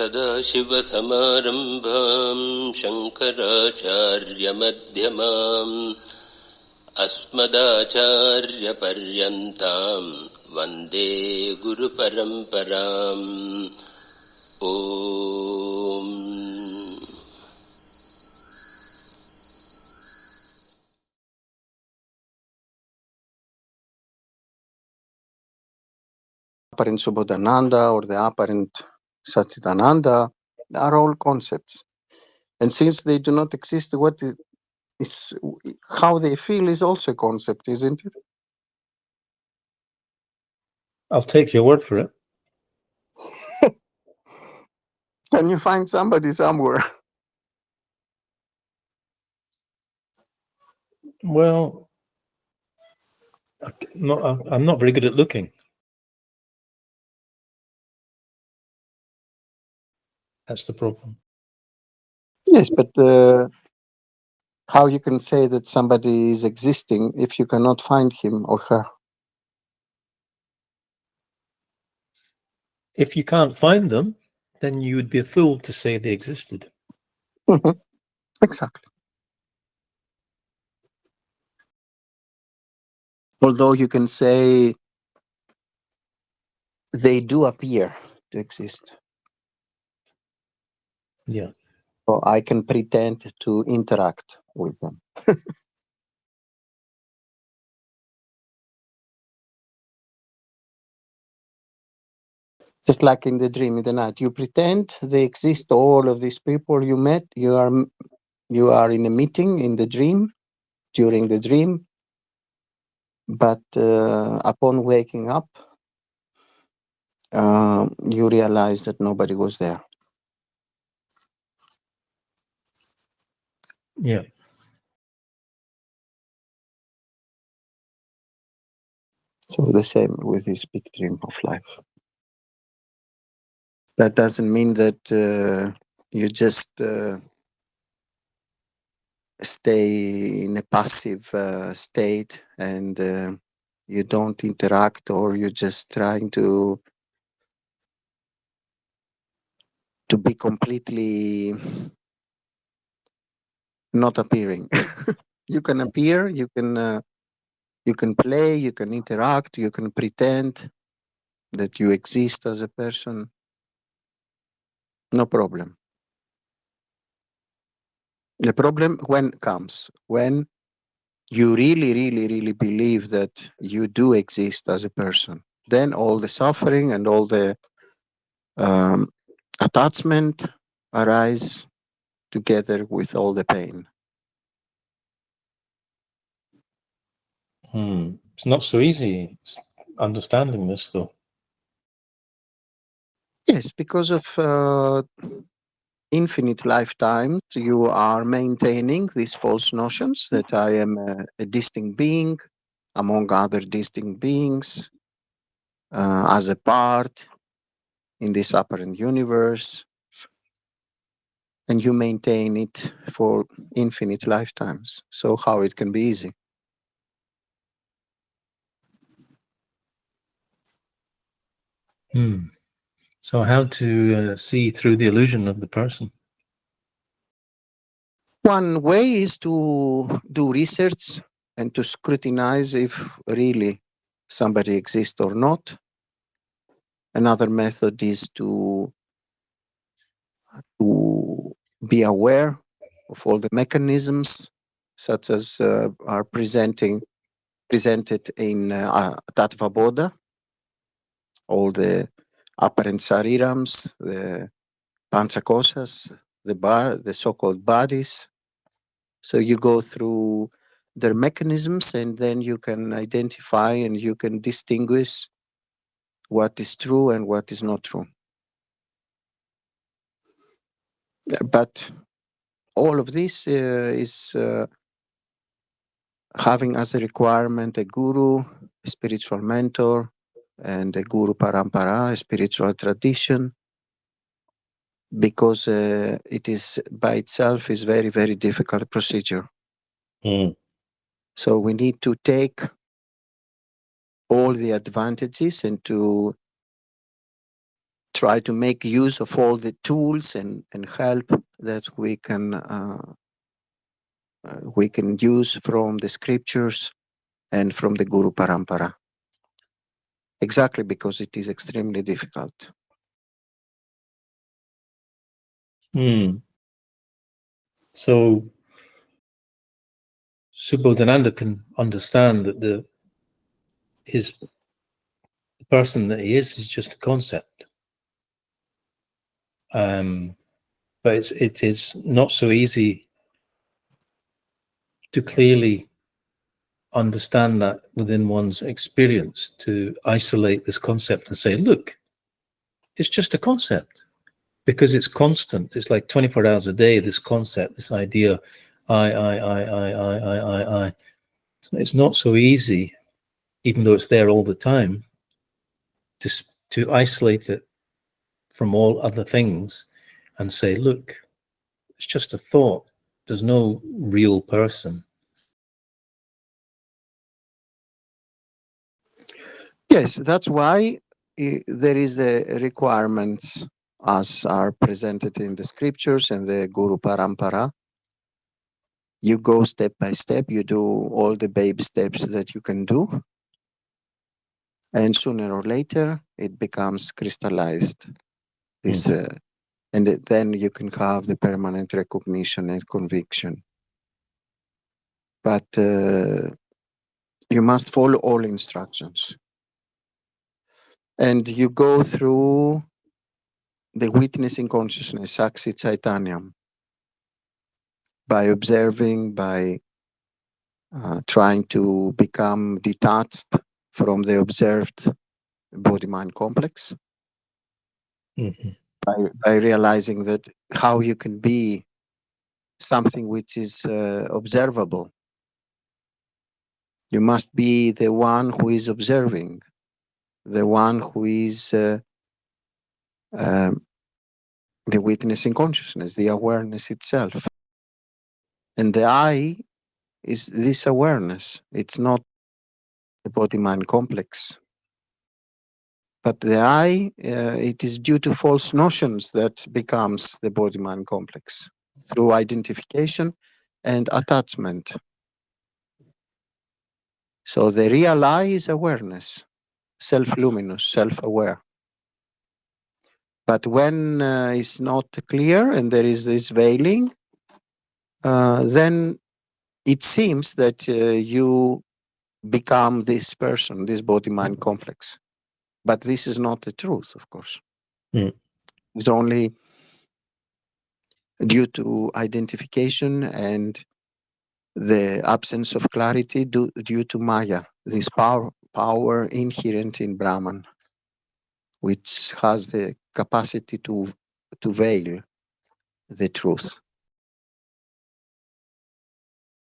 सदाशिवसमारम्भां शङ्कराचार्यमध्यमाम् अस्मदाचार्यपर्यन्तां वन्दे गुरुपरम्पराम्. ओम्. Apparent Subodhananda or the apparent Sacchidananda are all concepts. And since they do not exist, what is how they feel is also a concept, isn't it? I'll take your word for it. Can you find somebody somewhere? Well, I'm not very good at looking. That's the problem. Yes, but how you can say that somebody is existing if you cannot find him or her? If you can't find them, then you would be a fool to say they existed. Exactly. Although you can say they do appear to exist. Yeah. So I can pretend to interact with them. Just like in the dream in the night, you pretend they exist. All of these people you met, you are in a meeting in the dream, during the dream, but upon waking up, you realize that nobody was there. Yeah. So the same with this big dream of life. That doesn't mean that you just stay in a passive state and you don't interact, or you're just trying to be completely not appearing. You can appear, you can play, you can interact, you can pretend that you exist as a person. No problem. The problem comes when you really believe that you do exist as a person. Then all the suffering and all the attachment arise together with all the pain. It's not so easy understanding this, though. Yes, because of infinite lifetimes, you are maintaining these false notions that I am a distinct being among other distinct beings, as a part in this apparent universe, and you maintain it for infinite lifetimes. So how it can be easy? So how to see through the illusion of the person? One way is to do research and to scrutinize if really somebody exists or not. Another method is to be aware of all the mechanisms, such as are presented in Tattva Bodha, all the apparent sarirams, the panchakosas, the so-called bodies. So you go through their mechanisms, and then you can identify and you can distinguish what is true and what is not true. But all of this is having as a requirement a guru, a spiritual mentor, and a guru parampara, a spiritual tradition, because it is by itself is very difficult procedure. So we need to take all the advantages and to try to make use of all the tools and help that we can use from the scriptures and from the Guru Parampara. Exactly because it is extremely difficult. So Subodhananda can understand that the person that he is just a concept. But it is not so easy to clearly understand that within one's experience, to isolate this concept and say, look, it's just a concept, because it's constant. It's like 24 hours a day, this concept, this idea, I. It's not so easy, even though it's there all the time, to isolate it from all other things and say, look, it's just a thought. There's no real person. Yes, that's why there is the requirements as are presented in the scriptures and the Guru Parampara. You go step by step, you do all the baby steps that you can do, and sooner or later it becomes crystallized. And then you can have the permanent recognition and conviction. But you must follow all instructions. And you go through the witnessing consciousness, Saksi Chaitanyam, by observing, by trying to become detached from the observed body-mind complex, by realizing that how you can be something which is observable. You must be the one who is observing, the one who is the witnessing consciousness, the awareness itself. And the I is this awareness. It's not the body-mind complex. But the I, it is due to false notions that becomes the body-mind complex through identification and attachment. So the real I is awareness, self-luminous, self-aware. But when it's not clear and there is this veiling, then it seems that you become this person, this body-mind complex. But this is not the truth, of course. It's only due to identification and the absence of clarity due to Maya, this power inherent in Brahman, which has the capacity to veil the truth.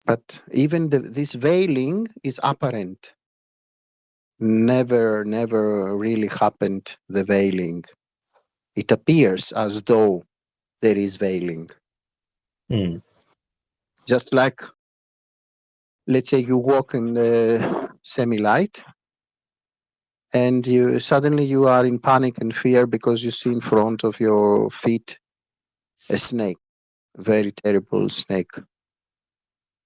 But even this veiling is apparent. Never really happened, the veiling. It appears as though there is veiling. Just like, let's say you walk in the semi-light and suddenly you are in panic and fear because you see in front of your feet a snake, a very terrible snake.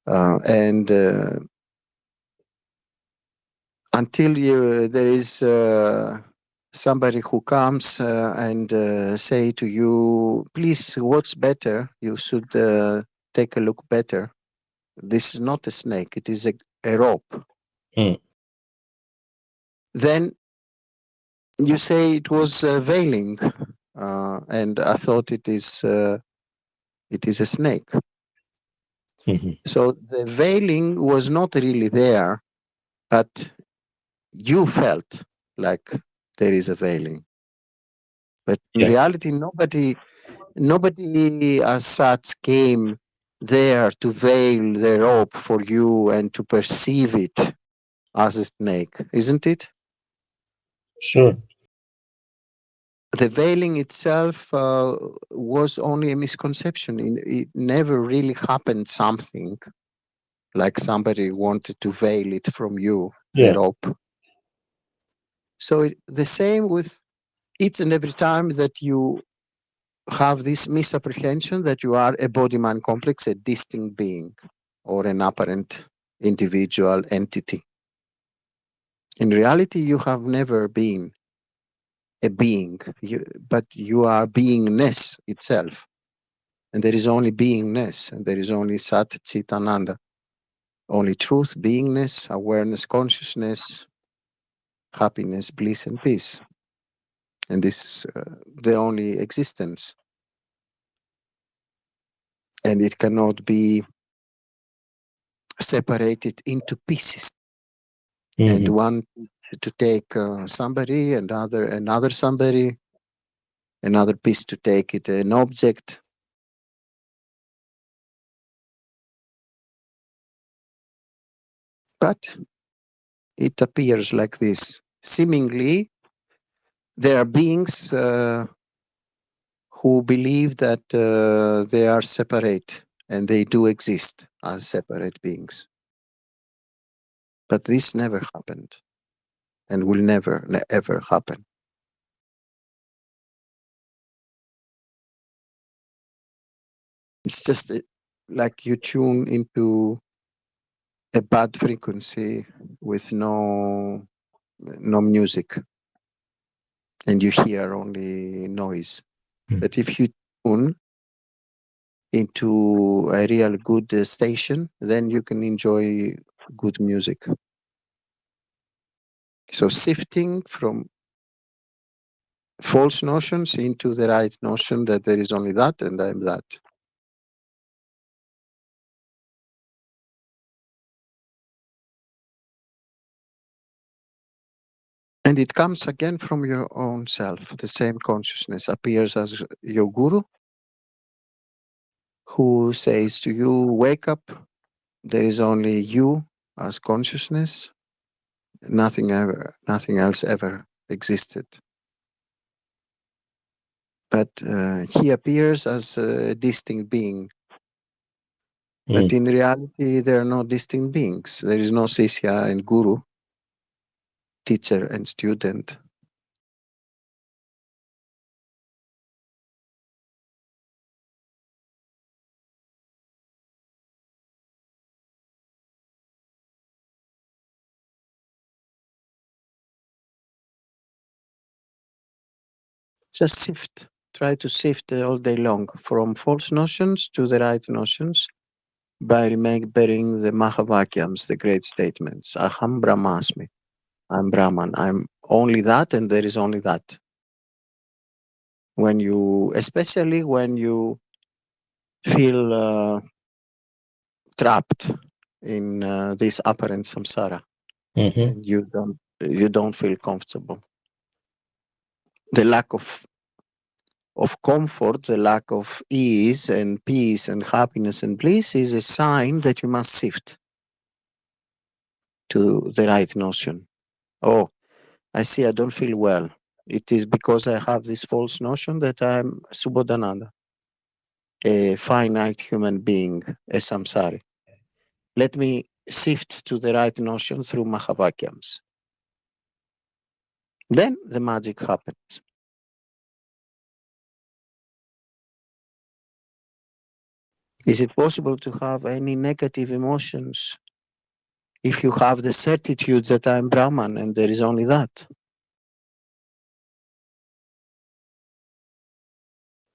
And until there is somebody who comes and say to you, please, what's better? You should take a look better. This is not a snake, it is a rope. Then you say it was veiling, and I thought it is a snake. So the veiling was not really there, but you felt like there is a veiling. But in reality, nobody as such came there to veil the rope for you and to perceive it as a snake, isn't it? Sure. The veiling itself was only a misconception. It never really happened something like somebody wanted to veil it from you, the rope. So the same with each and every time that you have this misapprehension that you are a body-mind complex, a distinct being, or an apparent individual entity. In reality, you have never been a being, but you are beingness itself. And there is only beingness, and there is only Sacchidananda, only truth, beingness, awareness, consciousness, happiness, bliss, and peace. And this is the only existence. And it cannot be separated into pieces. And one to take somebody, another somebody, another piece to take it an object. But it appears like this. Seemingly, there are beings who believe that they are separate, and they do exist as separate beings. But this never happened, and will never, ever happen. It's just like you tune into a bad frequency with no music, and you hear only noise. But if you tune into a real good station, then you can enjoy good music. So shifting from false notions into the right notion that there is only that and I'm that. And it comes again from your own self. The same consciousness appears as your guru, who says to you, wake up, there is only you as consciousness, nothing else ever existed. But he appears as a distinct being. But in reality, there are no distinct beings. There is no Sisya and Guru, teacher and student. Just shift. Try to shift all day long from false notions to the right notions by remembering the Mahavakyas, the great statements. Aham Brahmasmi. I'm Brahman. I'm only that, and there is only that. Especially when you feel trapped in this apparent samsara, and you don't feel comfortable. The lack of comfort, the lack of ease and peace and happiness and bliss is a sign that you must shift to the right notion. Oh, I see I don't feel well. It is because I have this false notion that I'm Subodhananda, a finite human being, a samsari. Let me shift to the right notion through Mahavakyas. Then the magic happens. Is it possible to have any negative emotions if you have the certitude that I'm Brahman and there is only that?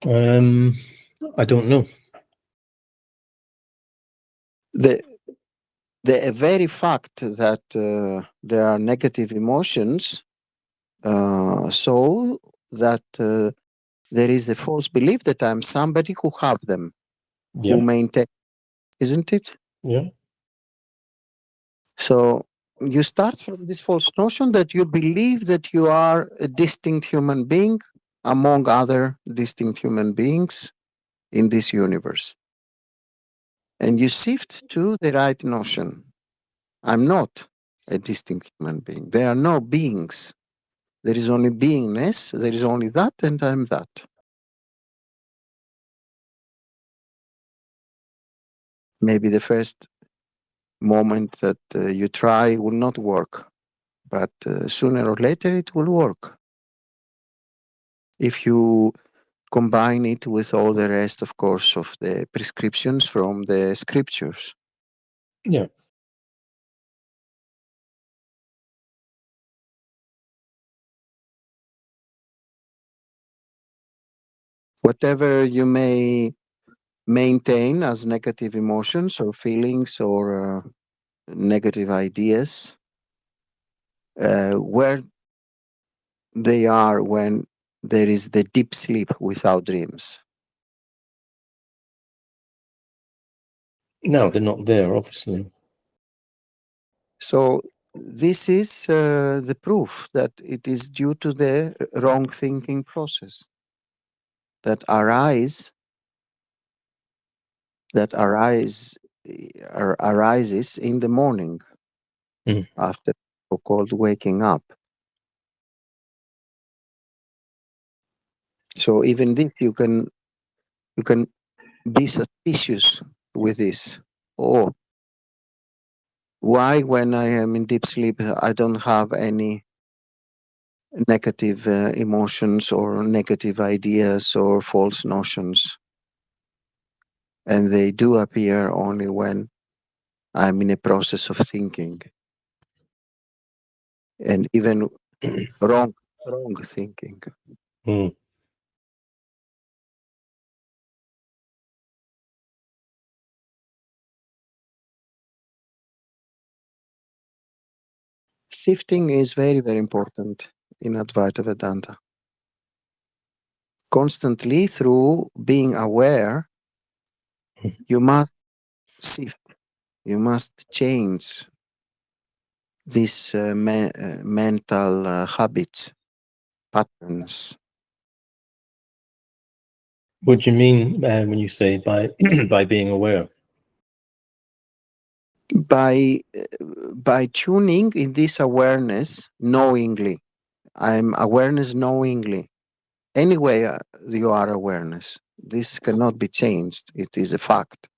I don't know. The very fact that there are negative emotions, so that there is the false belief that I'm somebody who have them, who maintain, isn't it? Yeah. So you start from this false notion that you believe that you are a distinct human being among other distinct human beings in this universe. And you shift to the right notion. I'm not a distinct human being. There are no beings. There is only beingness. There is only that, and I'm that. Maybe the first moment that you try will not work, but sooner or later it will work. if you combine it with all the rest, of course, of the prescriptions from the scriptures. Yeah. Whatever you may maintain as negative emotions or feelings or negative ideas, where they are when there is the deep sleep without dreams. No, they're not there, obviously. So this is the proof that it is due to the wrong thinking process that arises in the morning after so-called waking up. So even this you can be suspicious with this. Oh, why when I am in deep sleep I don't have any negative emotions or negative ideas or false notions, and they do appear only when I'm in a process of thinking, and even wrong thinking. Mm. Shifting is very, very important in Advaita Vedanta. Constantly, through being aware, you must shift, you must change these mental habits, patterns. What do you mean when you say by by being aware? By tuning in this awareness knowingly. I'm awareness knowingly. Anyway, you are awareness. This cannot be changed. It is a fact.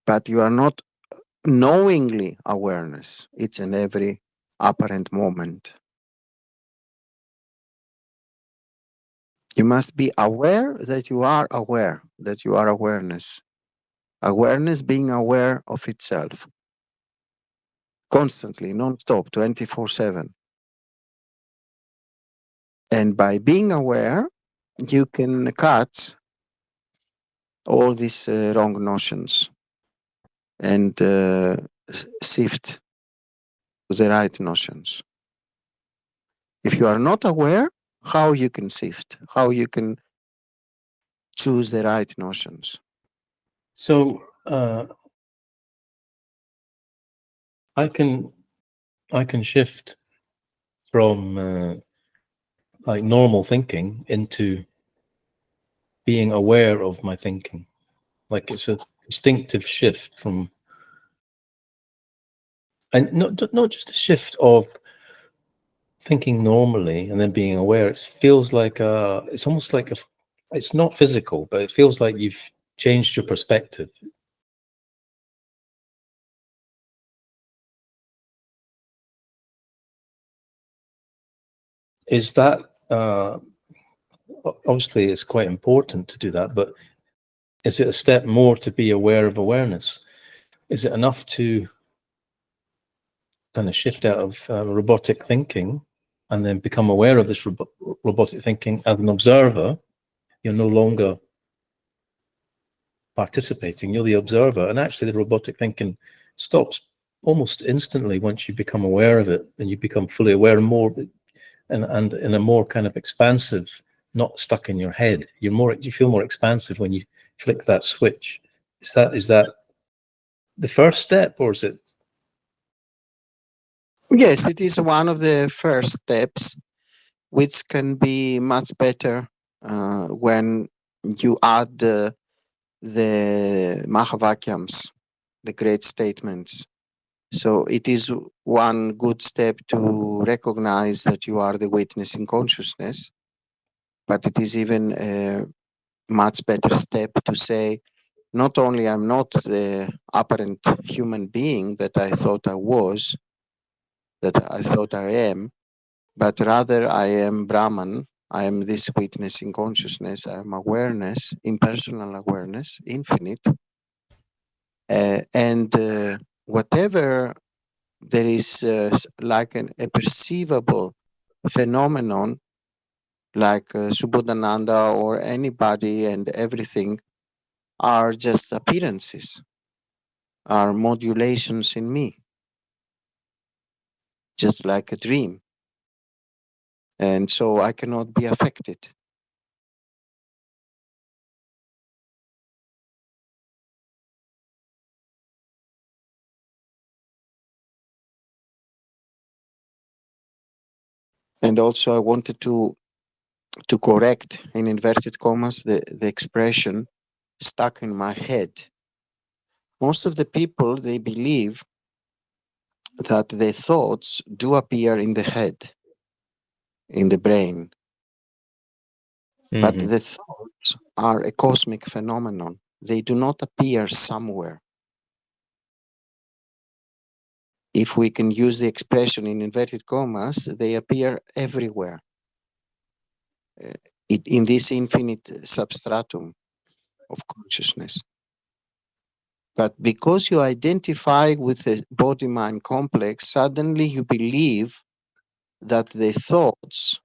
But you are not knowingly awareness. It's in every apparent moment. You must be aware that you are aware, that you are awareness. Awareness being aware of itself. Constantly, non-stop, 24/7. And by being aware, you can cut all these wrong notions and shift to the right notions. If you are not aware, how you can shift, how you can choose the right notions. So I can shift from like normal thinking into being aware of my thinking. Like it's a distinctive shift from, and not just a shift of thinking normally and then being aware. It feels like it's almost like it's not physical, but it feels like you've changed your perspective. Is that obviously it's quite important to do that, but is it a step more to be aware of awareness? Is it enough to kind of shift out of robotic thinking and then become aware of this robotic thinking as an observer? You're no longer participating, you're the observer, and actually the robotic thinking stops almost instantly once you become aware of it, and you become fully aware and more, and in a more kind of expansive, not stuck in your head. You feel more expansive when you flick that switch. Is that the first step, or is it? Yes, it is one of the first steps, which can be much better when you add the Mahavakyas, the great statements. So it is one good step to recognize that you are the witness in consciousness, but it is even a much better step to say, not only I'm not the apparent human being that I thought I was, that I thought I am, but rather I am Brahman, I am this witness in consciousness. I am awareness, impersonal awareness, infinite. And whatever there is like a perceivable phenomenon, like Subodhananda or anybody and everything, are just appearances, are modulations in me, just like a dream. And so I cannot be affected. And also I wanted to correct, in inverted commas, the expression stuck in my head. Most of the people, they believe that their thoughts do appear in the head, in the brain. But Mm-hmm. the thoughts are a cosmic phenomenon. They do not appear somewhere. If we can use the expression in inverted commas, they appear everywhere in this infinite substratum of consciousness. But because you identify with the body-mind complex, suddenly you believe that the thoughts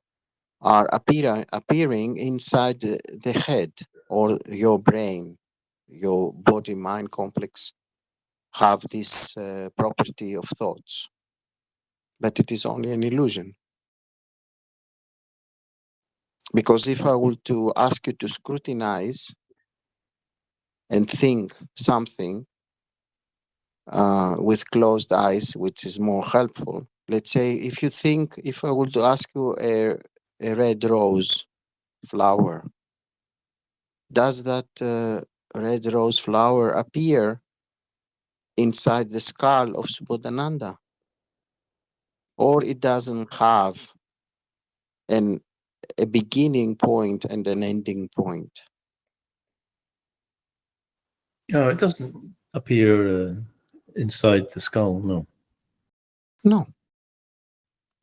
are appearing inside the head or your brain. Your body-mind complex have this property of thoughts. But it is only an illusion. Because if I were to ask you to scrutinize and think something with closed eyes, which is more helpful, let's say if I were to ask you a red rose flower, does that red rose flower appear inside the skull of Subodhananda? Or it doesn't have a beginning point and an ending point? No, it doesn't appear inside the skull, no. No.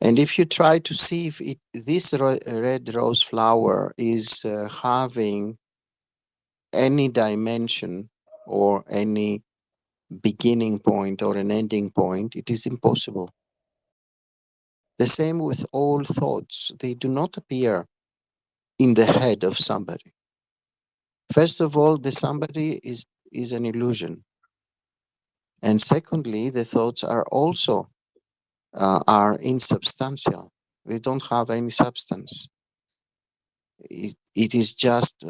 And if you try to see if this red rose flower is having any dimension or any beginning point or an ending point, it is impossible. The same with all thoughts. They do not appear in the head of somebody. First of all, the somebody is an illusion. And secondly, the thoughts are also are insubstantial. They don't have any substance. It is just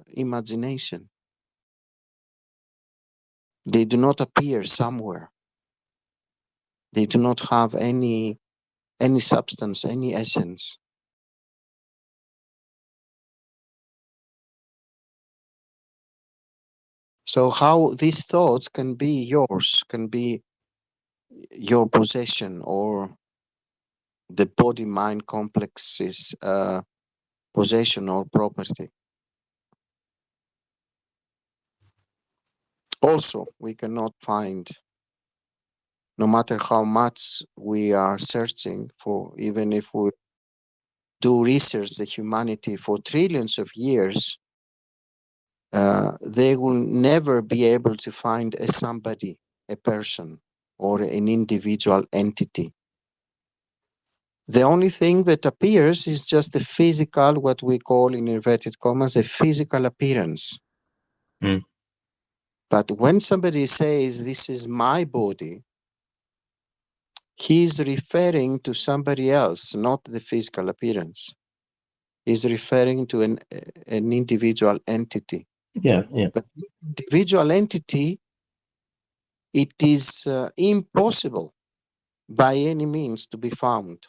imagination. They do not appear somewhere. They do not have any substance, any essence. So how these thoughts can be yours, can be your possession, or the body-mind complex's possession or property? Also, we cannot find, no matter how much we are searching for, even if we do research the humanity for trillions of years, they will never be able to find a somebody, a person, or an individual entity. The only thing that appears is just the physical, what we call in inverted commas, a physical appearance. Mm. But when somebody says, this is my body, he's referring to somebody else, not the physical appearance. He's referring to an individual entity. Yeah, yeah. But the individual entity, it is impossible by any means to be found,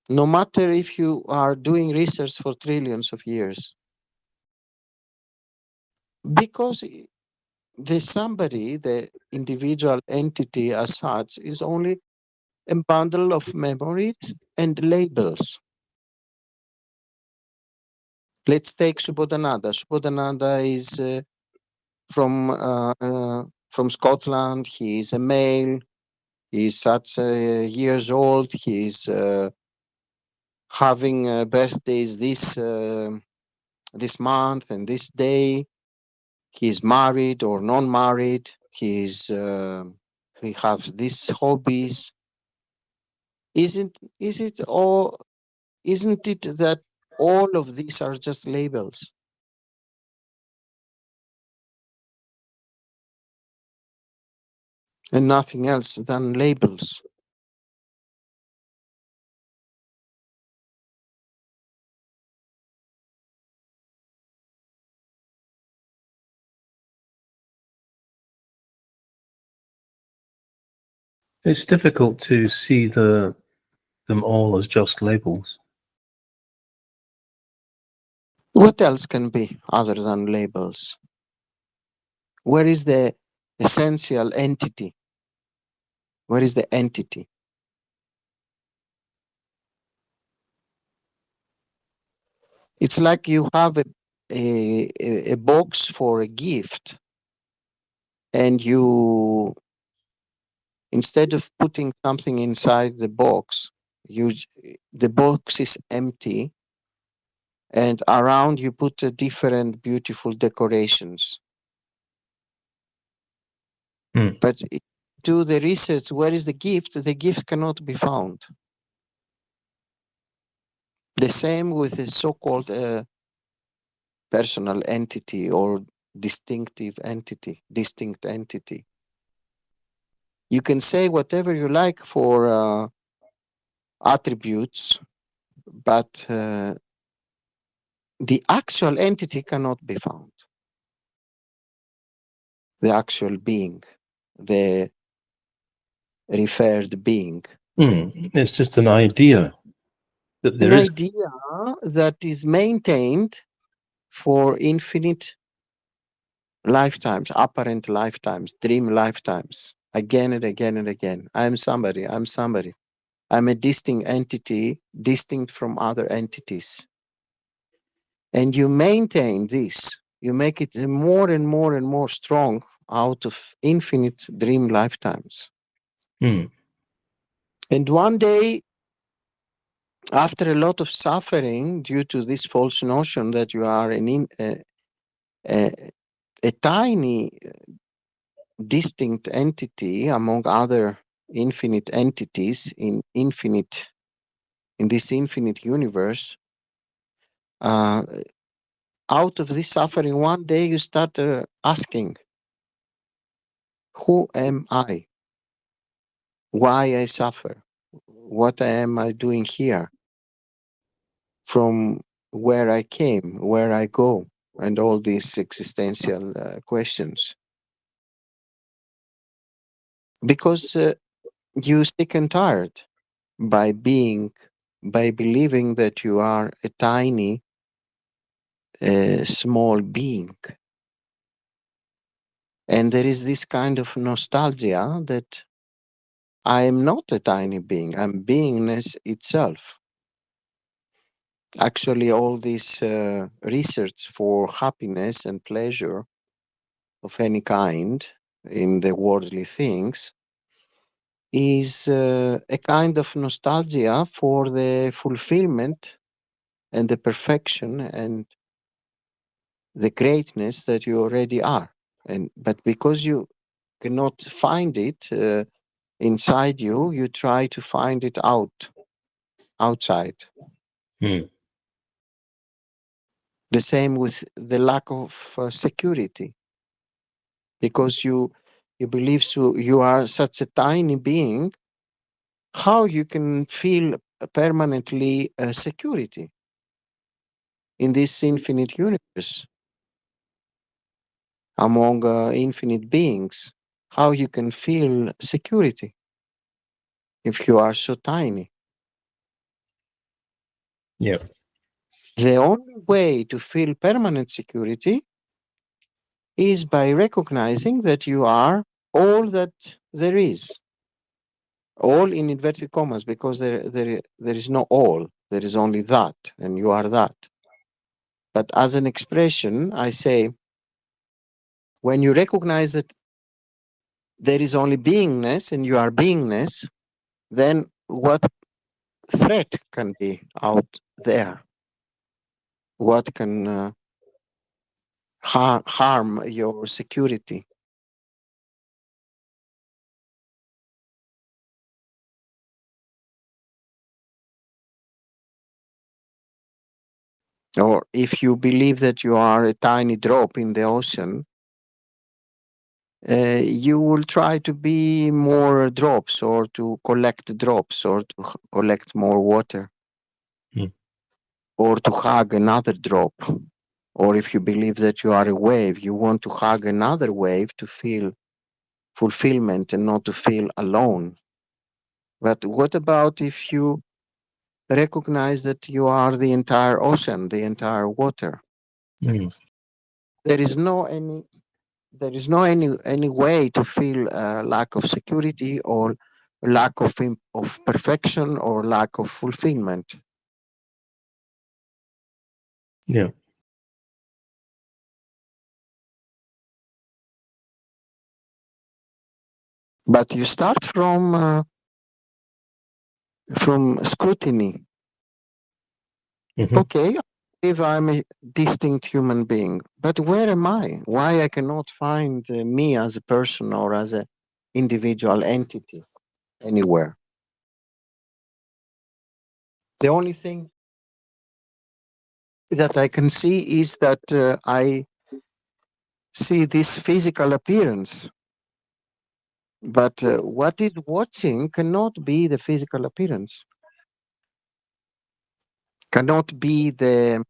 no matter if you are doing research for trillions of years. Because the somebody, the individual entity as such, is only a bundle of memories and labels. Let's take Subodhananda. Subodhananda is from Scotland. He is a male. He is such years old. He is having birthdays this month and this day. He's married or non-married. He has these hobbies. Isn't it that all of these are just labels and nothing else than labels? It's difficult to see them all as just labels. What else can be other than labels? Where is the essential entity? Where is the entity? It's like you have a box for a gift, and you, instead of putting something inside the box, the box is empty, and around you put different beautiful decorations. But do the research, where is the gift? The gift cannot be found. The same with the so-called personal entity or distinct entity. You can say whatever you like for attributes, but the actual entity cannot be found. The actual being, the referred being. It's just an idea that there An is. idea that is maintained for infinite lifetimes, apparent lifetimes, dream lifetimes, again and again and again. I'm somebody. I'm a distinct entity, distinct from other entities. And you maintain this, you make it more and more and more strong out of infinite dream lifetimes. And one day, after a lot of suffering due to this false notion that you are a tiny distinct entity among other infinite entities in this infinite universe, out of this suffering, one day you start asking, who am I? Why I suffer? What am I doing here? From where I came, where I go, and all these existential questions. Because you sick and tired by believing that you are a tiny, small being. And there is this kind of nostalgia that I am not a tiny being, I'm beingness itself. Actually, all this research for happiness and pleasure of any kind in the worldly things is a kind of nostalgia for the fulfillment and the perfection and the greatness that you already are. But because you cannot find it inside you, you try to find it outside. The same with the lack of security, because you believe so you are such a tiny being. How you can feel permanently security in this infinite universe among infinite beings? How you can feel security if you are so tiny? Yeah. The only way to feel permanent security is by recognizing that you are all that there is. All in inverted commas, because there is no all, there is only that, and you are that. But as an expression, I say, when you recognize that there is only beingness and you are beingness, then what threat can be out there? What can harm your security? Or if you believe that you are a tiny drop in the ocean, you will try to be more drops, or to collect drops, or to collect more water, or to hug another drop. Or if you believe that you are a wave, you want to hug another wave to feel fulfillment and not to feel alone. But what about if you recognize that you are the entire ocean, the entire water? There is no any way to feel lack of security, or lack of perfection, or lack of fulfillment. Yeah. But you start from scrutiny. Okay, if I'm a distinct human being, but where am I? Why I cannot find me as a person, or as an individual entity anywhere? The only thing that I can see is that I see this physical appearance. But what is watching cannot be the physical appearance, cannot be the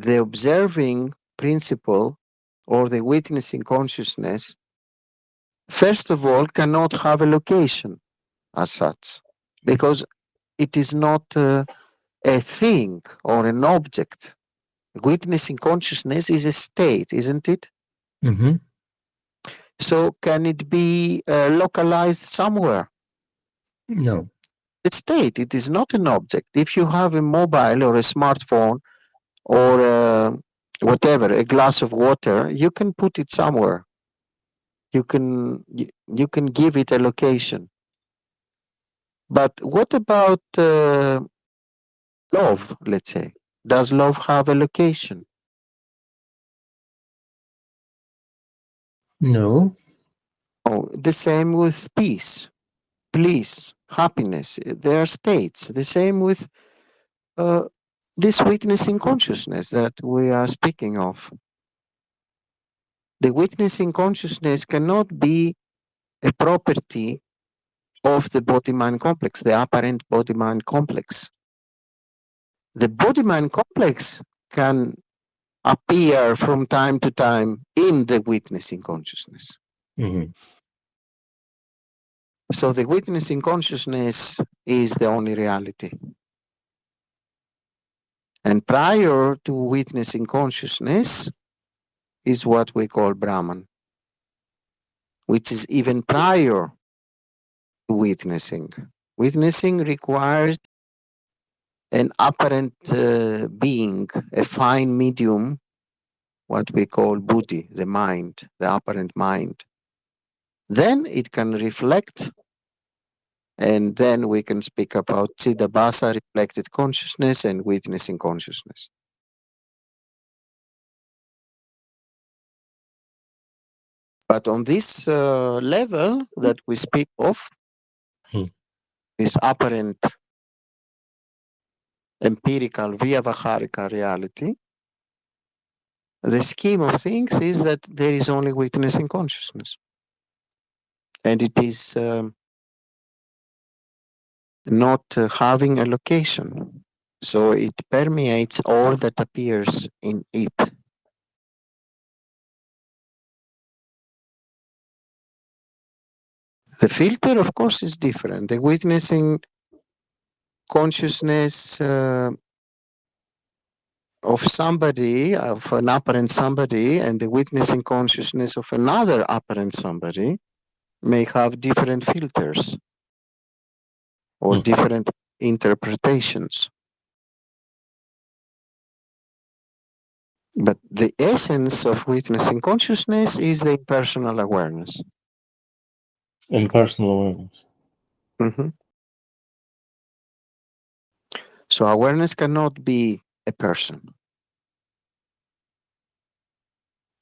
observing principle, or the witnessing consciousness. First of all, cannot have a location as such, because it is not a thing or an object. Witnessing consciousness is a state, isn't it? So can it be localized somewhere? No. A state, it is not an object. If you have a mobile or a smartphone, or whatever, a glass of water, you can put it somewhere. You can give it a location. But what about love, let's say? Does love have a location? No. Oh, the same with peace, bliss, happiness. They are states. The same with this witnessing consciousness that we are speaking of. The witnessing consciousness cannot be a property of the body-mind complex, the apparent body-mind complex. The body-mind complex can appear from time to time in the witnessing consciousness. So the witnessing consciousness is the only reality. And prior to witnessing consciousness is what we call Brahman, which is even prior to witnessing. Witnessing requires an apparent being, a fine medium, what we call buddhi, the mind, the apparent mind. Then it can reflect, and then we can speak about Chiddabhasa, reflected consciousness, and witnessing consciousness. But on this level that we speak of, this apparent empirical vyavaharika reality, the scheme of things is that there is only witnessing consciousness. And it is not having a location. So it permeates all that appears in it. The filter, of course, is different. The witnessing consciousness of somebody, of an apparent somebody, and the witnessing consciousness of another apparent somebody may have different filters or different interpretations. But the essence of witnessing consciousness is the impersonal awareness. Impersonal awareness. So awareness cannot be a person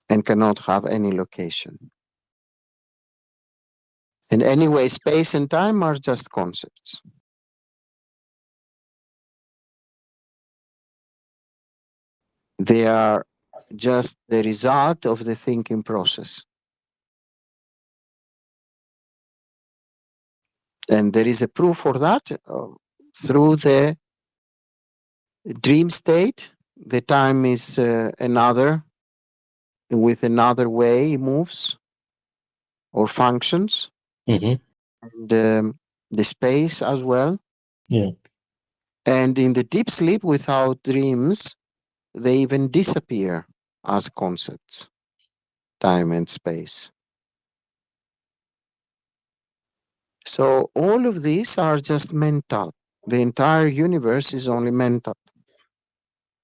and cannot have any location. And anyway, space and time are just concepts. They are just the result of the thinking process. And there is a proof for that through the dream state. The time is another, with another way it moves or functions. Mm-hmm. And the space as well. Yeah. And in the deep sleep without dreams, they even disappear as concepts, time and space. So all of these are just mental. The entire universe is only mental.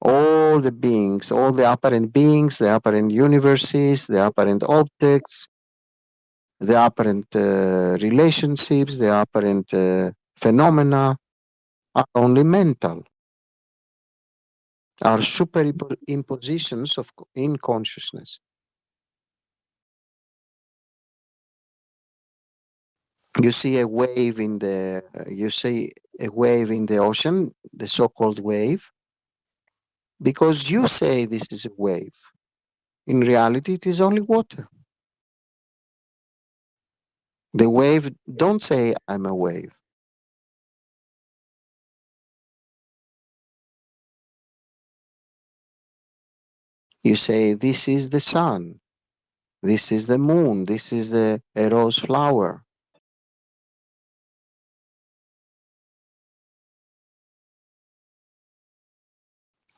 All the beings, all the apparent beings, the apparent universes, the apparent objects, the apparent relationships, the apparent phenomena are only mental, are superimpositions of in consciousness. You see a wave in the ocean, the so-called wave, because you say this is a wave. In reality, it is only water. The wave don't say I'm a wave. You say this is the sun, this is the moon, this is a rose flower.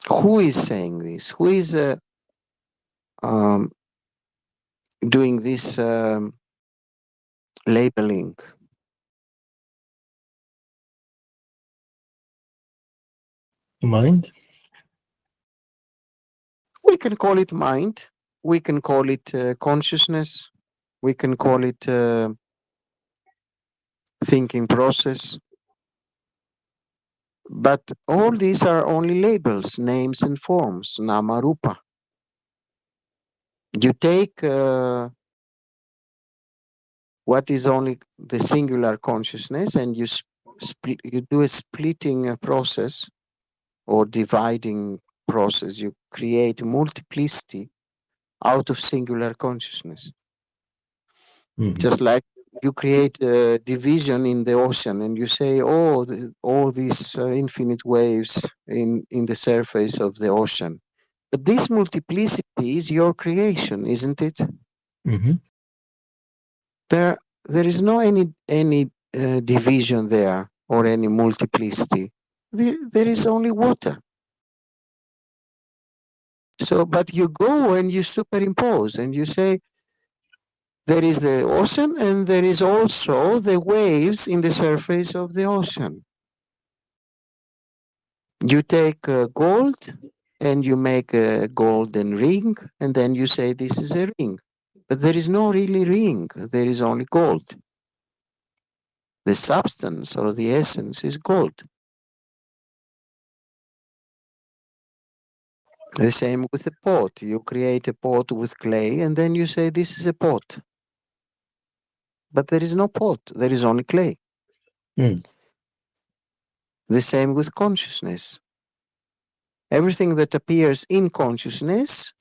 Who is saying this? Who is doing this labeling? Mind? We can call it mind. We can call it consciousness. We can call it thinking process. But all these are only labels, names and forms, nama rupa. You take what is only the singular consciousness and you do a splitting process or dividing process. You create multiplicity out of singular consciousness. Mm-hmm. Just like you create a division in the ocean and you say, oh, all these infinite waves in the surface of the ocean. But this multiplicity is your creation, isn't it? Mm-hmm. There is no any division there or any multiplicity. There is only water. So, but you go and you superimpose and you say, there is the ocean and there is also the waves in the surface of the ocean. You take gold and you make a golden ring and then you say this is a ring. But there is no really ring, there is only gold. The substance or the essence is gold. The same with a pot. You create a pot with clay and then you say this is a pot. But there is no pot, there is only clay. Mm. The same with consciousness. Everything that appears in consciousness,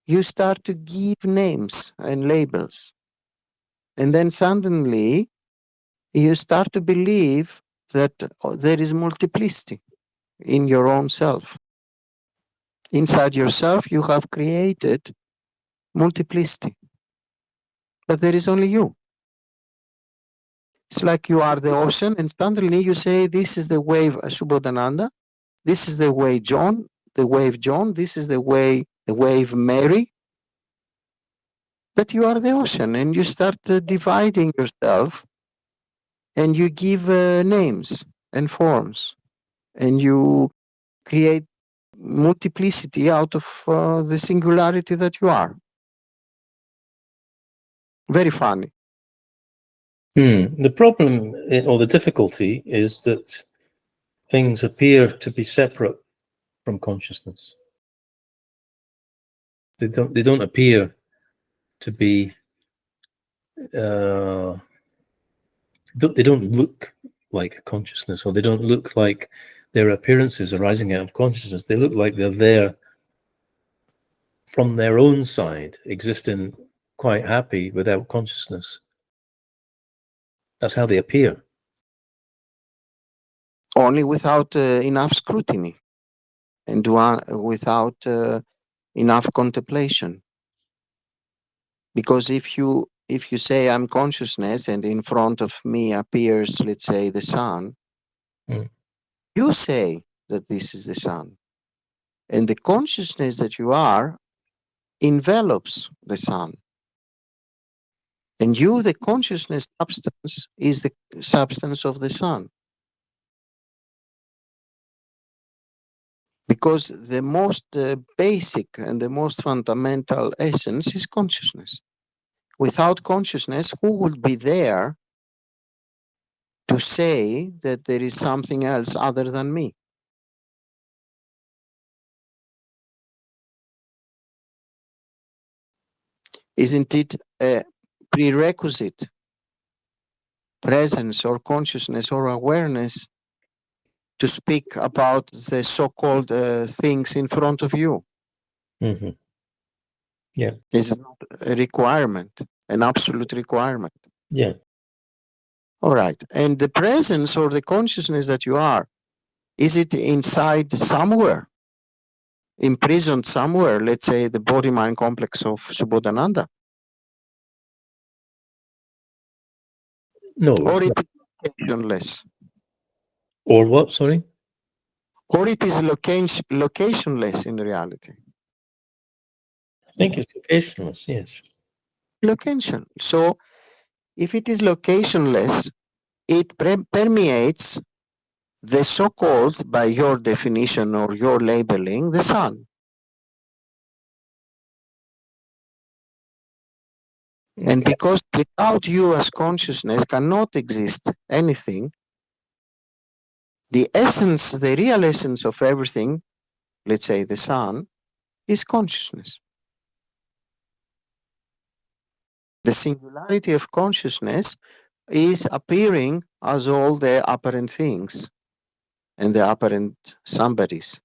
you start to give names and labels. And then suddenly you start to believe that there is multiplicity in your own self. Inside yourself, you have created multiplicity. But there is only you. It's like you are the ocean and suddenly you say, this is the wave Subodhananda, this is the wave John, this is the wave Mary. But you are the ocean and you start dividing yourself and you give names and forms and you create multiplicity out of the singularity that you are. Very funny. The problem or the difficulty is that things appear to be separate from consciousness. They don't appear to be. They don't look like consciousness, or they don't look like their appearances arising out of consciousness. They look like they're there from their own side, existing quite happy without consciousness. That's how they appear. Only without enough scrutiny and without enough contemplation. Because if you say I'm consciousness and in front of me appears, let's say, the sun, you say that this is the sun. And the consciousness that you are envelops the sun. And you, the consciousness substance, is the substance of the sun. Because the most basic and the most fundamental essence is consciousness. Without consciousness, who would be there to say that there is something else other than me? Isn't it a prerequisite presence or consciousness or awareness to speak about the so-called things in front of you? Mm-hmm. Yeah. Is it not a requirement, an absolute requirement? Yeah. All right. And the presence or the consciousness that you are, is it inside somewhere? Imprisoned somewhere, let's say the body-mind complex of Subodhananda? No. Or it is locationless? Or what, sorry? Or it is locationless in reality? I think it's locationless, yes. Location. So if it is locationless, it permeates the so-called, by your definition or your labeling, the sun. Okay. And because without you as consciousness cannot exist anything, the essence, the real essence of everything, let's say the sun, is consciousness. The singularity of consciousness is appearing as all the apparent things and the apparent somebodies.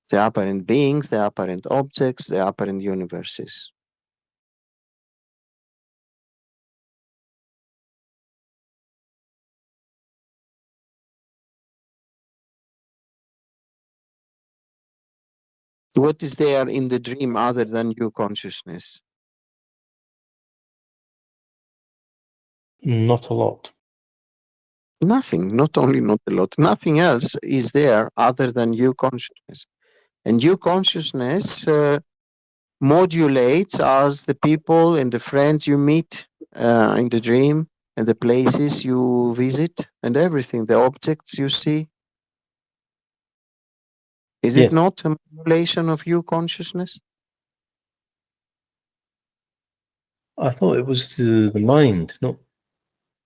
The apparent beings, the apparent objects, the apparent universes. What is there in the dream other than you consciousness? Not a lot. Nothing, not only not a lot, nothing else is there other than you consciousness. And you consciousness modulates as the people and the friends you meet in the dream and the places you visit and everything, the objects you see. Is Yes. it not a modulation of you consciousness? I thought it was the mind, not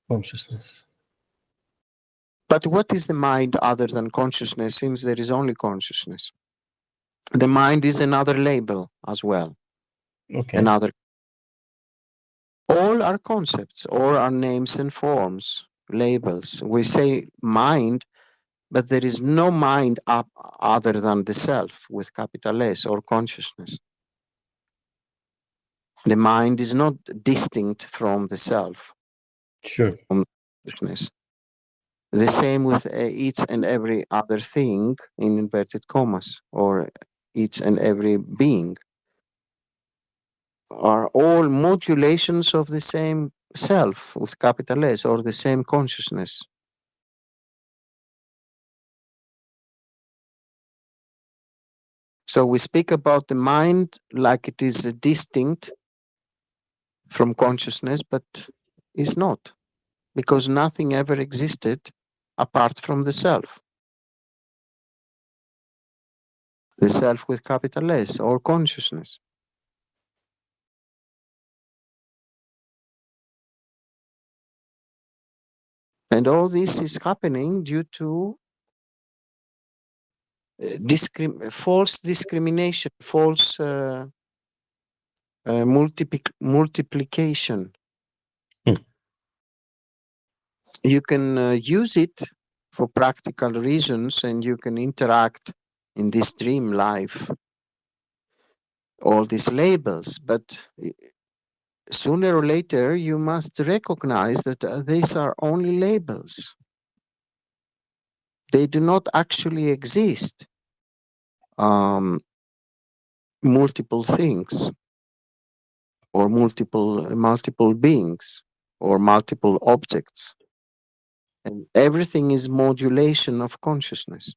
consciousness. But what is the mind other than consciousness, since there is only consciousness? The mind is another label as well. Okay. Another. All are concepts, all are names and forms, labels. We say mind, but there is no mind other than the self with capital S, or consciousness. The mind is not distinct from the self. Sure. From consciousness. The same with each and every other thing in inverted commas, or each and every being, are all modulations of the same self with capital S, or the same consciousness. So we speak about the mind like it is distinct from consciousness, but is not, because nothing ever existed apart from the self. The self with capital S, or consciousness. And all this is happening due to false discrimination, false multiplication. You can use it for practical reasons, and you can interact in this dream life, all these labels, but sooner or later you must recognize that these are only labels. They do not actually exist. Multiple things, or multiple beings, or multiple objects. And everything is modulation of consciousness.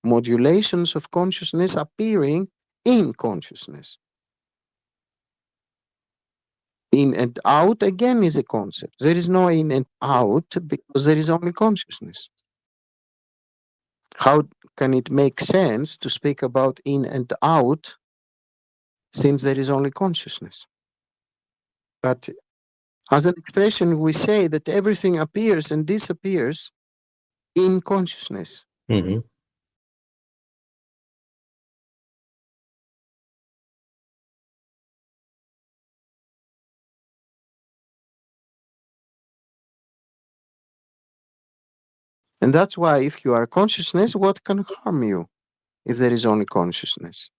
Modulations of consciousness appearing in consciousness. In and out again is a concept. There is no in and out because there is only consciousness. How can it make sense to speak about in and out since there is only consciousness? But as an expression, we say that everything appears and disappears in consciousness. Mm-hmm. And that's why if you are consciousness, what can harm you if there is only consciousness?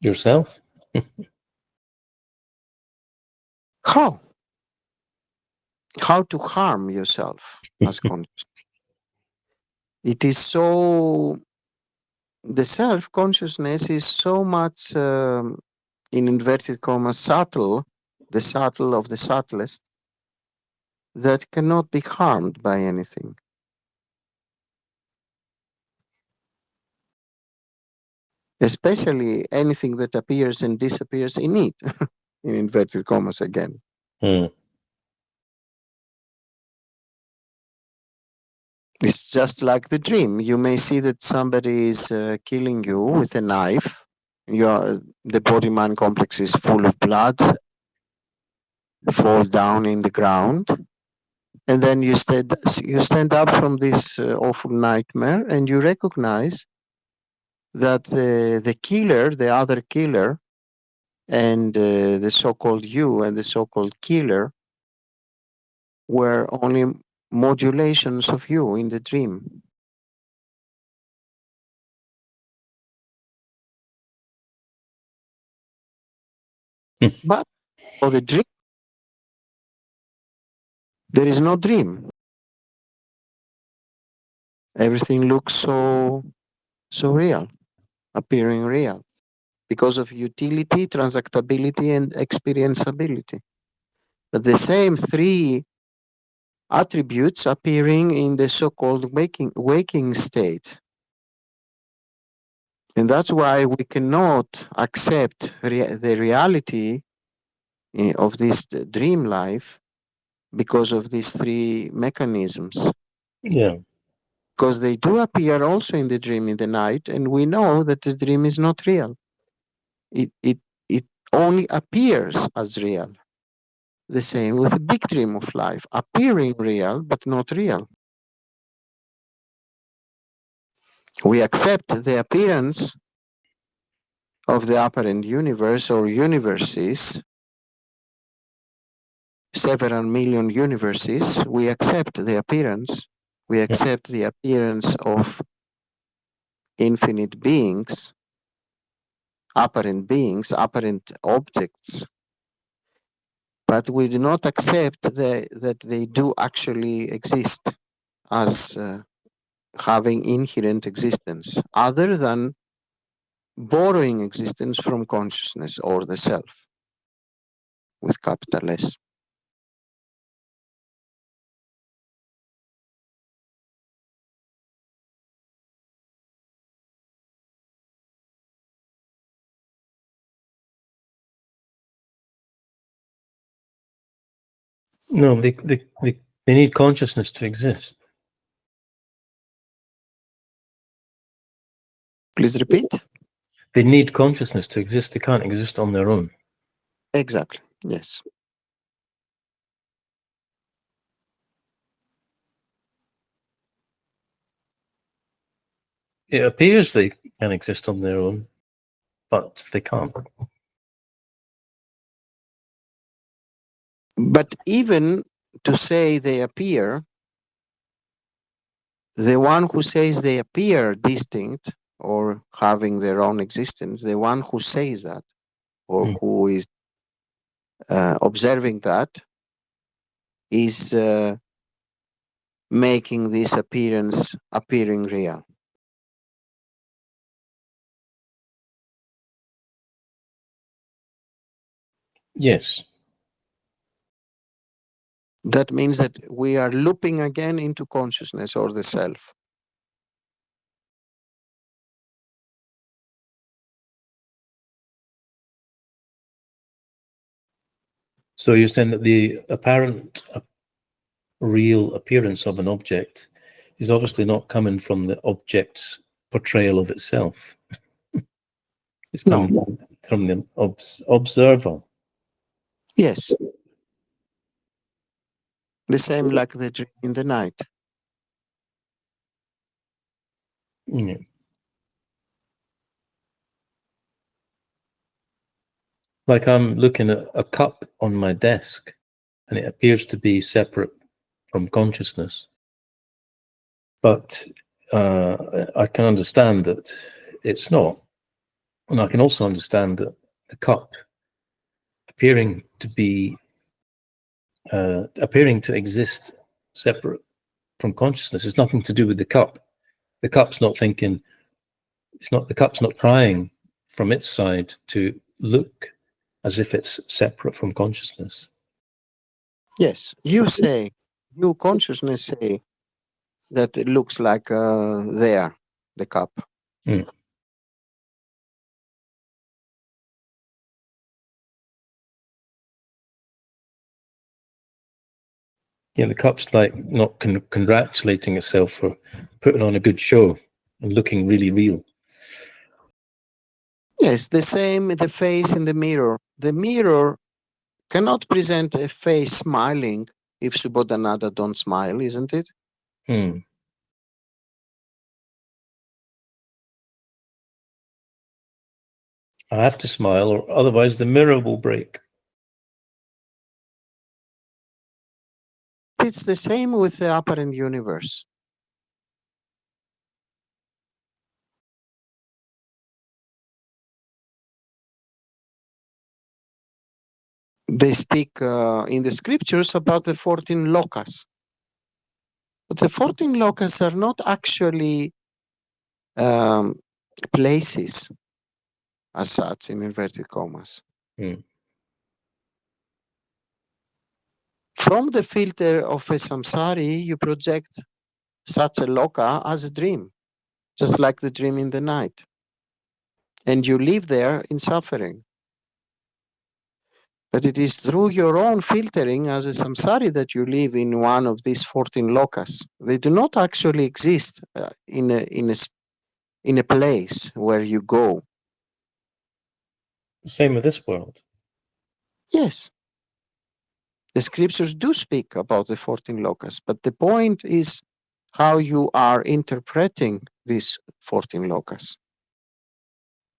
Yourself? How? How to harm yourself as conscious? It is so, the self-consciousness is so much, in inverted commas, subtle, the subtle of the subtlest, that cannot be harmed by anything. Especially anything that appears and disappears in it, in inverted commas again. It's just like the dream. You may see that somebody is killing you with a knife. The body-mind complex is full of blood, fall down in the ground, and then you stand up from this awful nightmare, and you recognize that the killer, the other killer, and the so-called you and the so-called killer were only modulations of you in the dream. But for the dream, there is no dream. Everything looks so real, appearing real, because of utility, transactability, and experienceability. But the same three attributes appearing in the so-called waking state. And that's why we cannot accept the reality of this dream life because of these three mechanisms. Yeah. Because they do appear also in the dream in the night, and we know that the dream is not real. It only appears as real. The same with a big dream of life, appearing real, but not real. We accept the appearance of the apparent universe or universes, several million universes. We accept the appearance. We accept the appearance of infinite beings, apparent objects, but we do not accept that they do actually exist as having inherent existence, other than borrowing existence from consciousness or the self, with capital S. No, they need consciousness to exist. Please repeat. They need consciousness to exist. They can't exist on their own. Exactly. Yes. it appears they can exist on their own, but they can't. But even to say they appear, the one who says they appear distinct or having their own existence, the one who says that or who is observing that is making this appearance appearing real. Yes. That means that we are looping again into consciousness or the self. So you're saying that the apparent real appearance of an object is obviously not coming from the object's portrayal of itself. It's coming from the observer. Yes. The same like the dream in the night. Yeah. Like I'm looking at a cup on my desk and it appears to be separate from consciousness. But I can understand that it's not. And I can also understand that the cup appearing to exist separate from consciousness is nothing to do with the cup. The cup's not thinking, the cup's not trying from its side to look as if it's separate from consciousness. Yes, you consciousness say that it looks like the cup. Mm. Yeah, the cup's like not congratulating itself for putting on a good show and looking really real. Yes, the same, the face in the mirror. The mirror cannot present a face smiling if Subodhananda don't smile, isn't it? Hmm. I have to smile or otherwise the mirror will break. It's the same with the apparent universe. They speak in the scriptures about the 14 lokas. But the 14 lokas are not actually places as such, in inverted commas. Hmm. From the filter of a samsari, you project such a loka as a dream, just like the dream in the night. And you live there in suffering. But it is through your own filtering as a samsari that you live in one of these 14 lokas. They do not actually exist in a place where you go. The same with this world. Yes. The scriptures do speak about the 14 lokas, but the point is how you are interpreting these 14 lokas.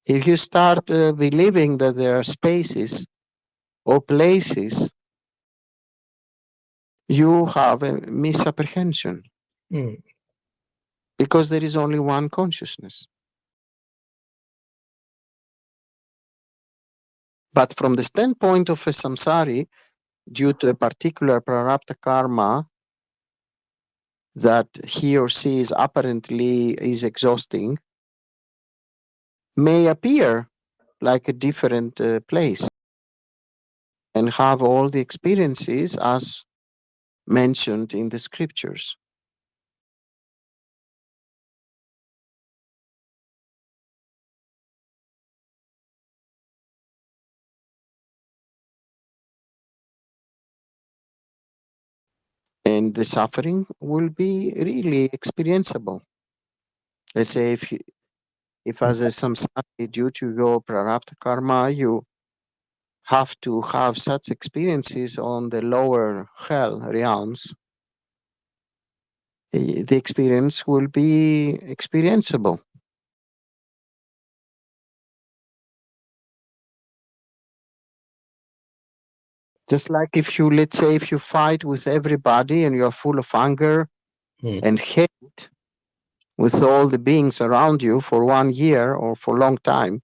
If you start believing that there are spaces or places, you have a misapprehension. Hmm. Because there is only one consciousness. But from the standpoint of a samsari, due to a particular prarabdha karma that he or she is apparently exhausting, may appear like a different place and have all the experiences as mentioned in the scriptures. And the suffering will be really experienceable. Let's say if as a samsari, due to your prarabdha karma, you have to have such experiences on the lower hell realms, the experience will be experienceable. Just like if you, let's say, if you fight with everybody and you're full of anger and hate with all the beings around you for 1 year or for a long time,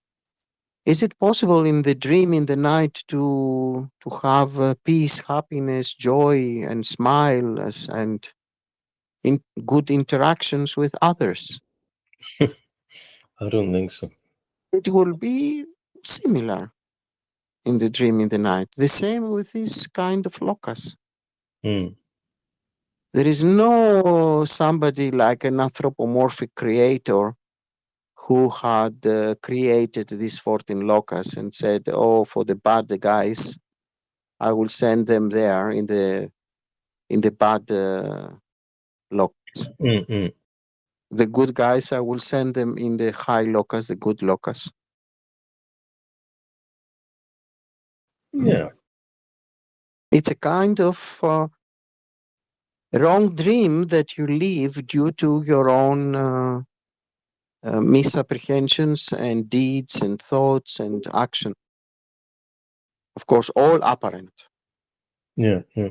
is it possible in the dream in the night to have peace, happiness, joy, and smile and good interactions with others? I don't think so. It will be similar in the dream in the night. The same with this kind of locus. Mm. There is no somebody like an anthropomorphic creator who had created these 14 locus and said, "Oh, for the bad guys, I will send them there in the bad locus. Mm-mm. The good guys, I will send them in the high locus, the good locus." Yeah. It's a kind of wrong dream that you live due to your own misapprehensions and deeds and thoughts and action. Of course, all apparent. Yeah. Yeah.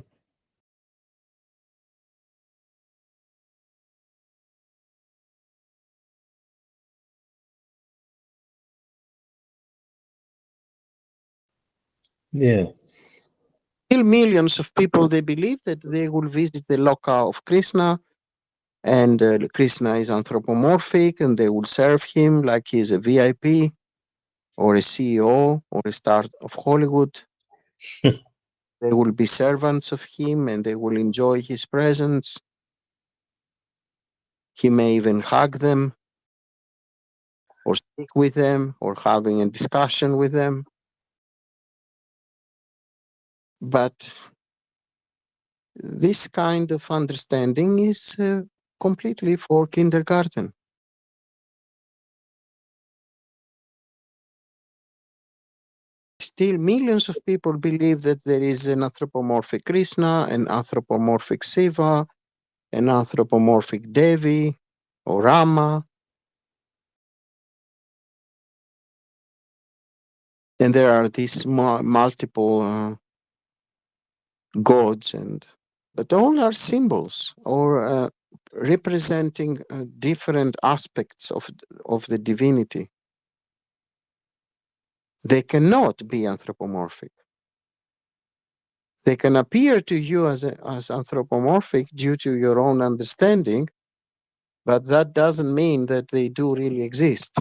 Yeah. Still, millions of people, they believe that they will visit the loka of Krishna, and Krishna is anthropomorphic, and they will serve him like he's a VIP or a CEO or a star of Hollywood. They will be servants of him, and they will enjoy his presence. He may even hug them or speak with them or having a discussion with them. But this kind of understanding is completely for kindergarten. Still, millions of people believe that there is an anthropomorphic Krishna, an anthropomorphic Shiva, an anthropomorphic Devi or Rama. And there are these multiple gods, but all are symbols or representing different aspects of the divinity. They cannot be anthropomorphic. They can appear to you as anthropomorphic due to your own understanding, but that doesn't mean that they do really exist.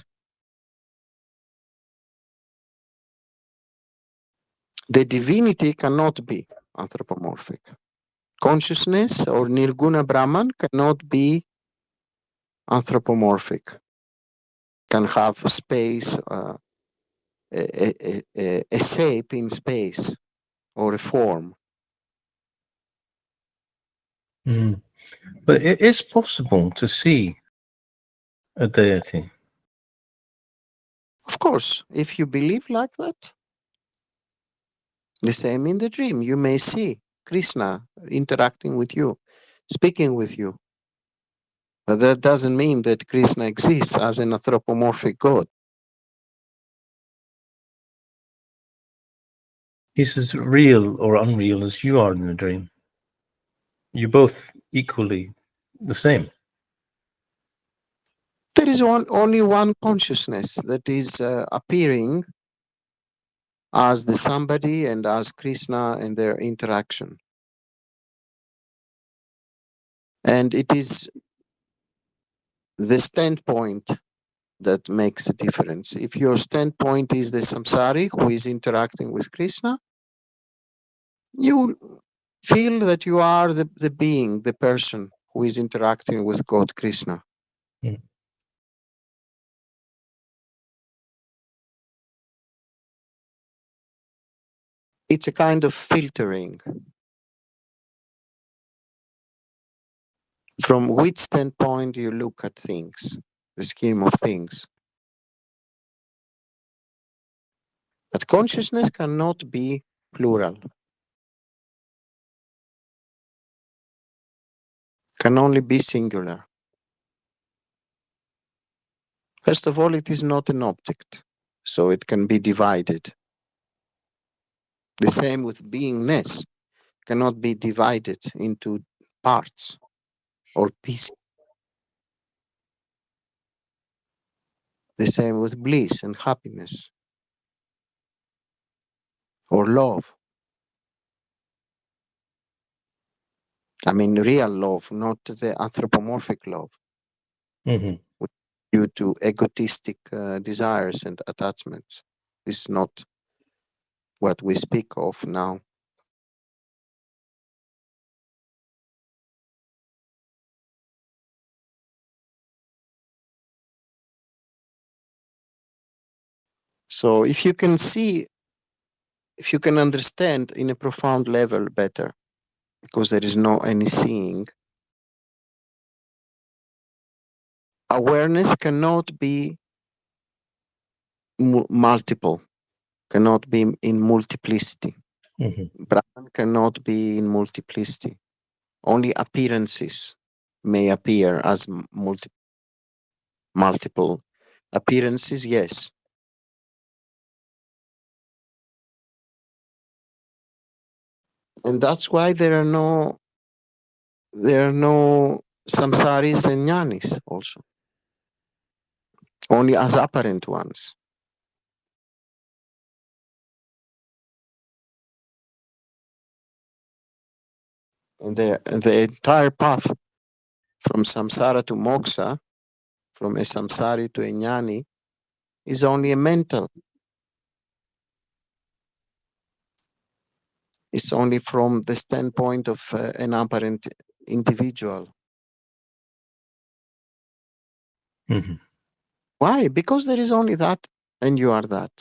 The divinity cannot be anthropomorphic. Consciousness or Nirguna Brahman cannot be anthropomorphic. Can have space, a shape in space or a form. Mm. But it is possible to see a deity. Of course, if you believe like that, the same in the dream. You may see Krishna interacting with you, speaking with you. But that doesn't mean that Krishna exists as an anthropomorphic God. He's as real or unreal as you are in the dream. You're both equally the same. There is only one consciousness that is appearing as the somebody and as Krishna and their interaction. And it is the standpoint that makes a difference. If your standpoint is the samsari who is interacting with Krishna, you feel that you are the being, the person who is interacting with God Krishna. Mm. It's a kind of filtering. From which standpoint you look at things, the scheme of things. But consciousness cannot be plural. Can only be singular. First of all, it is not an object, so it can be divided. The same with beingness, cannot be divided into parts or pieces. The same with bliss and happiness or love. I mean, real love, not the anthropomorphic love, Mm-hmm. due to egotistic desires and attachments. This is not what we speak of now. So if you can see, if you can understand in a profound level better, because there is no any seeing, awareness cannot be multiple, cannot be in multiplicity. Mm-hmm. Brahman cannot be in multiplicity. Only appearances may appear as multiple appearances, yes. And that's why there are no samsaris and jnanis also, only as apparent ones. And the entire path from samsara to moksha, from a samsari to a jnani, is only a mental. It's only from the standpoint of an apparent individual. Mm-hmm. Why? Because there is only that, and you are that.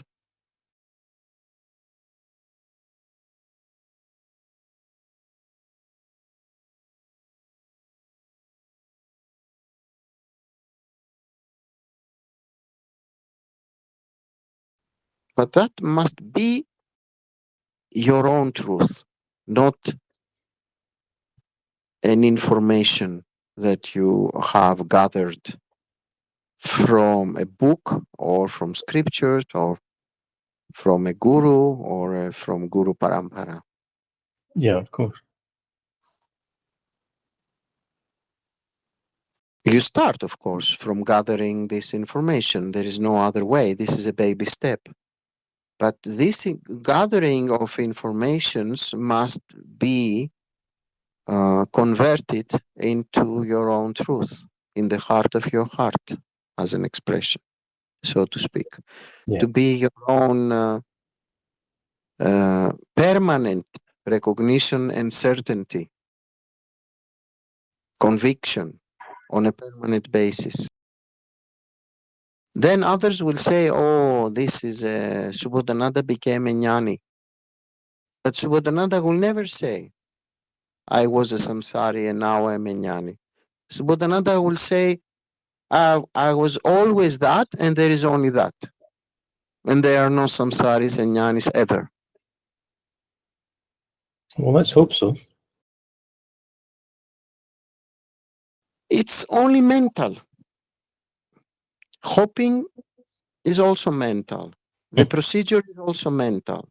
But that must be your own truth, not an information that you have gathered from a book or from scriptures or from a guru or from Guru Parampara. Yeah, of course. You start, of course, from gathering this information. There is no other way. This is a baby step. But this gathering of informations must be converted into your own truth, in the heart of your heart, as an expression, so to speak. Yeah. To be your own permanent recognition and certainty, conviction on a permanent basis. Then others will say, oh, this is Subodhananda became a jnani. But Subodhananda will never say, I was a samsari and now I'm a jnani. Subodhananda will say, I was always that and there is only that. And there are no samsaris and jnanis ever. Well, let's hope so. It's only mental. Hoping is also mental. The procedure is also mental.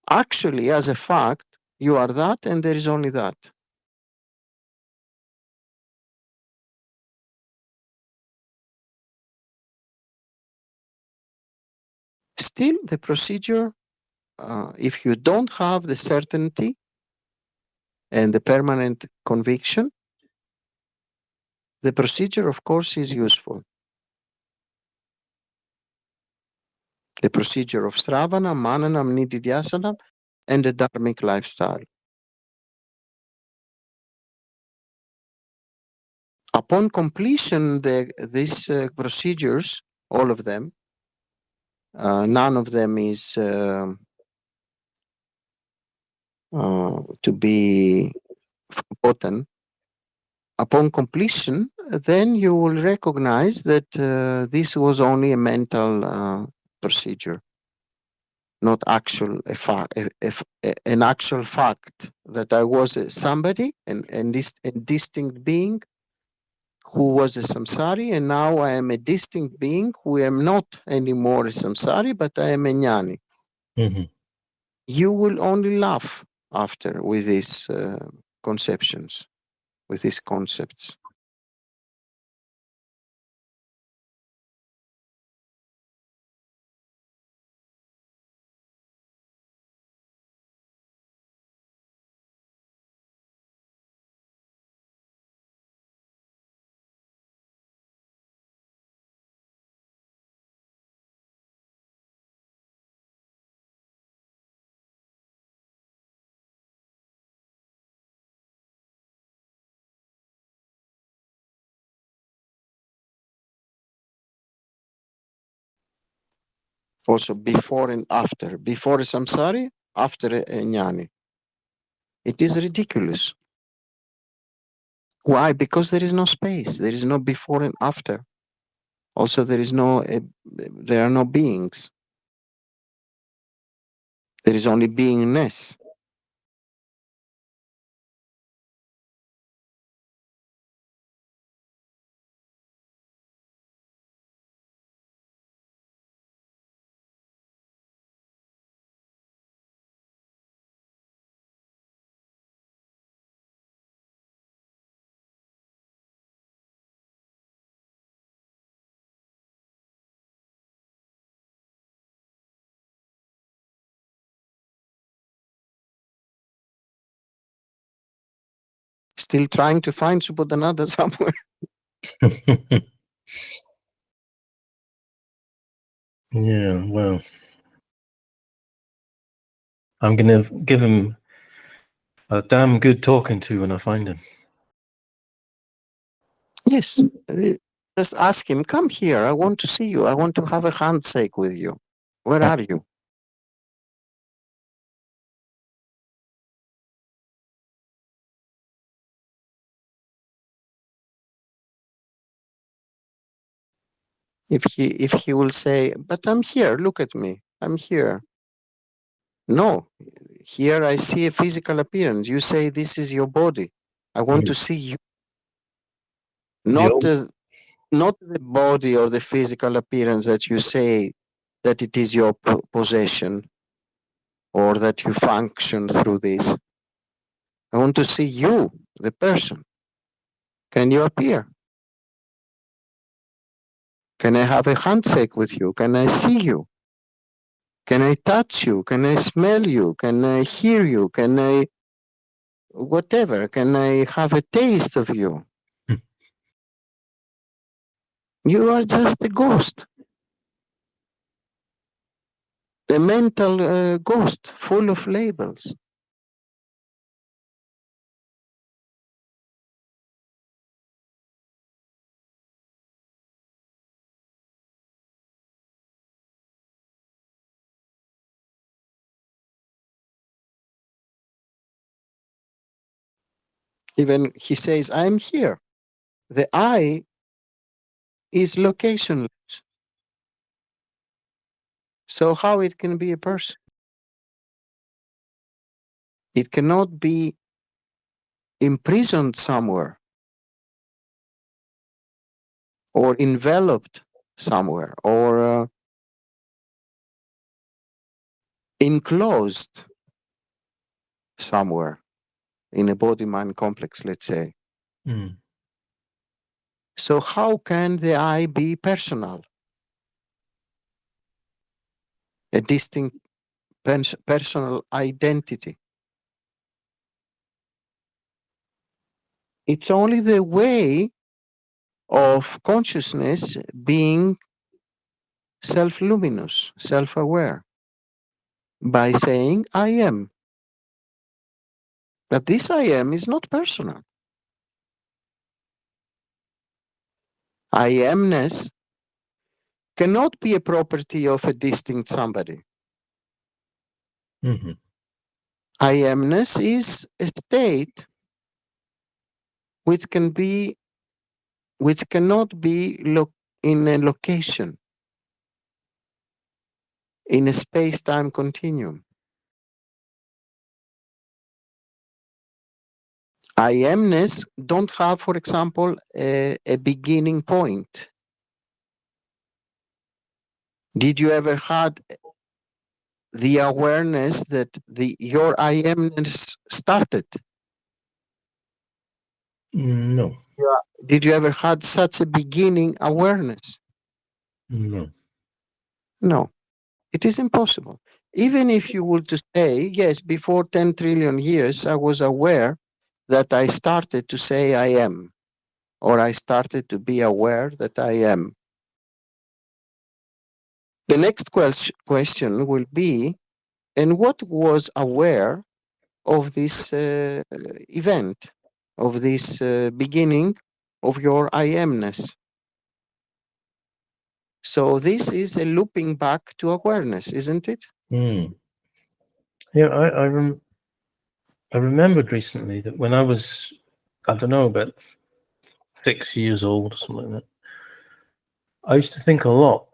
Actually, as a fact, you are that and there is only that. Still, the procedure, if you don't have the certainty and the permanent conviction, the procedure, of course, is useful. The procedure of Sravana, Mananam, Nididhyasana, and the dharmic lifestyle. Upon completion, these procedures, all of them, none of them is to be forgotten. Upon completion, then you will recognize that this was only a mental procedure, not actual an actual fact that I was somebody and a distinct being who was a samsari, and now I am a distinct being who am not anymore a samsari, but I am a jnani. Mm-hmm. you will only laugh after with these conceptions, with these concepts. Also before and after. Before a samsari, after a jnani. It is ridiculous. Why? Because there is no space. There is no before and after. Also, there is there are no beings. There is only beingness. Still trying to find Subodhananda somewhere. Yeah, well, I'm going to give him a damn good talking to when I find him. Yes. Just ask him, come here. I want to see you. I want to have a handshake with you. Where are you? If he will say, but I'm here, look at me, I'm here. No, here I see a physical appearance. You say this is your body. I want to see you. Not the body or the physical appearance that you say that it is your possession or that you function through this. I want to see you, the person. Can you appear? Can I have a handshake with you? Can I see you? Can I touch you? Can I smell you? Can I hear you? Can I whatever? Can I have a taste of you? You are just a ghost. A mental ghost full of labels. Even he says, I'm here. The I is locationless. So how it can be a person? It cannot be imprisoned somewhere or enveloped somewhere or enclosed somewhere in a body-mind complex, let's say. Mm. So how can the I be personal? A distinct personal identity. It's only the way of consciousness being self-luminous, self-aware, by saying, I am. But this I am is not personal. I am-ness cannot be a property of a distinct somebody. Mm-hmm. I am-ness is a state which cannot be in a location, in a space-time continuum. I am-ness don't have, for example, a beginning point. Did you ever had the awareness that your I am-ness started? No. Did you ever had such a beginning awareness? No. No, it is impossible. Even if you were to say, yes, before 10 trillion years, I was aware that I started to say I am, or I started to be aware that I am. The next question will be, and what was aware of this event, of this beginning of your I am-ness? So this is a looping back to awareness, isn't it? Yeah, I remembered recently that when I was, I don't know, about 6 years old or something like that, I used to think a lot.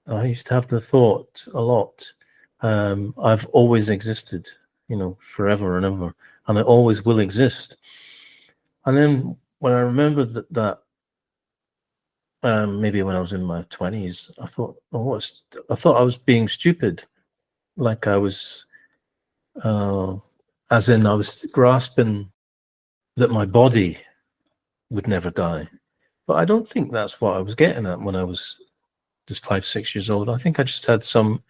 I used to have the thought a lot. I've always existed, forever and ever, and I always will exist. And then when I remembered that maybe when I was in my 20s, I thought, I thought I was being stupid, like I was, as in I was grasping that my body would never die. But I don't think that's what I was getting at when I was just 5, 6 years old. I think I just had some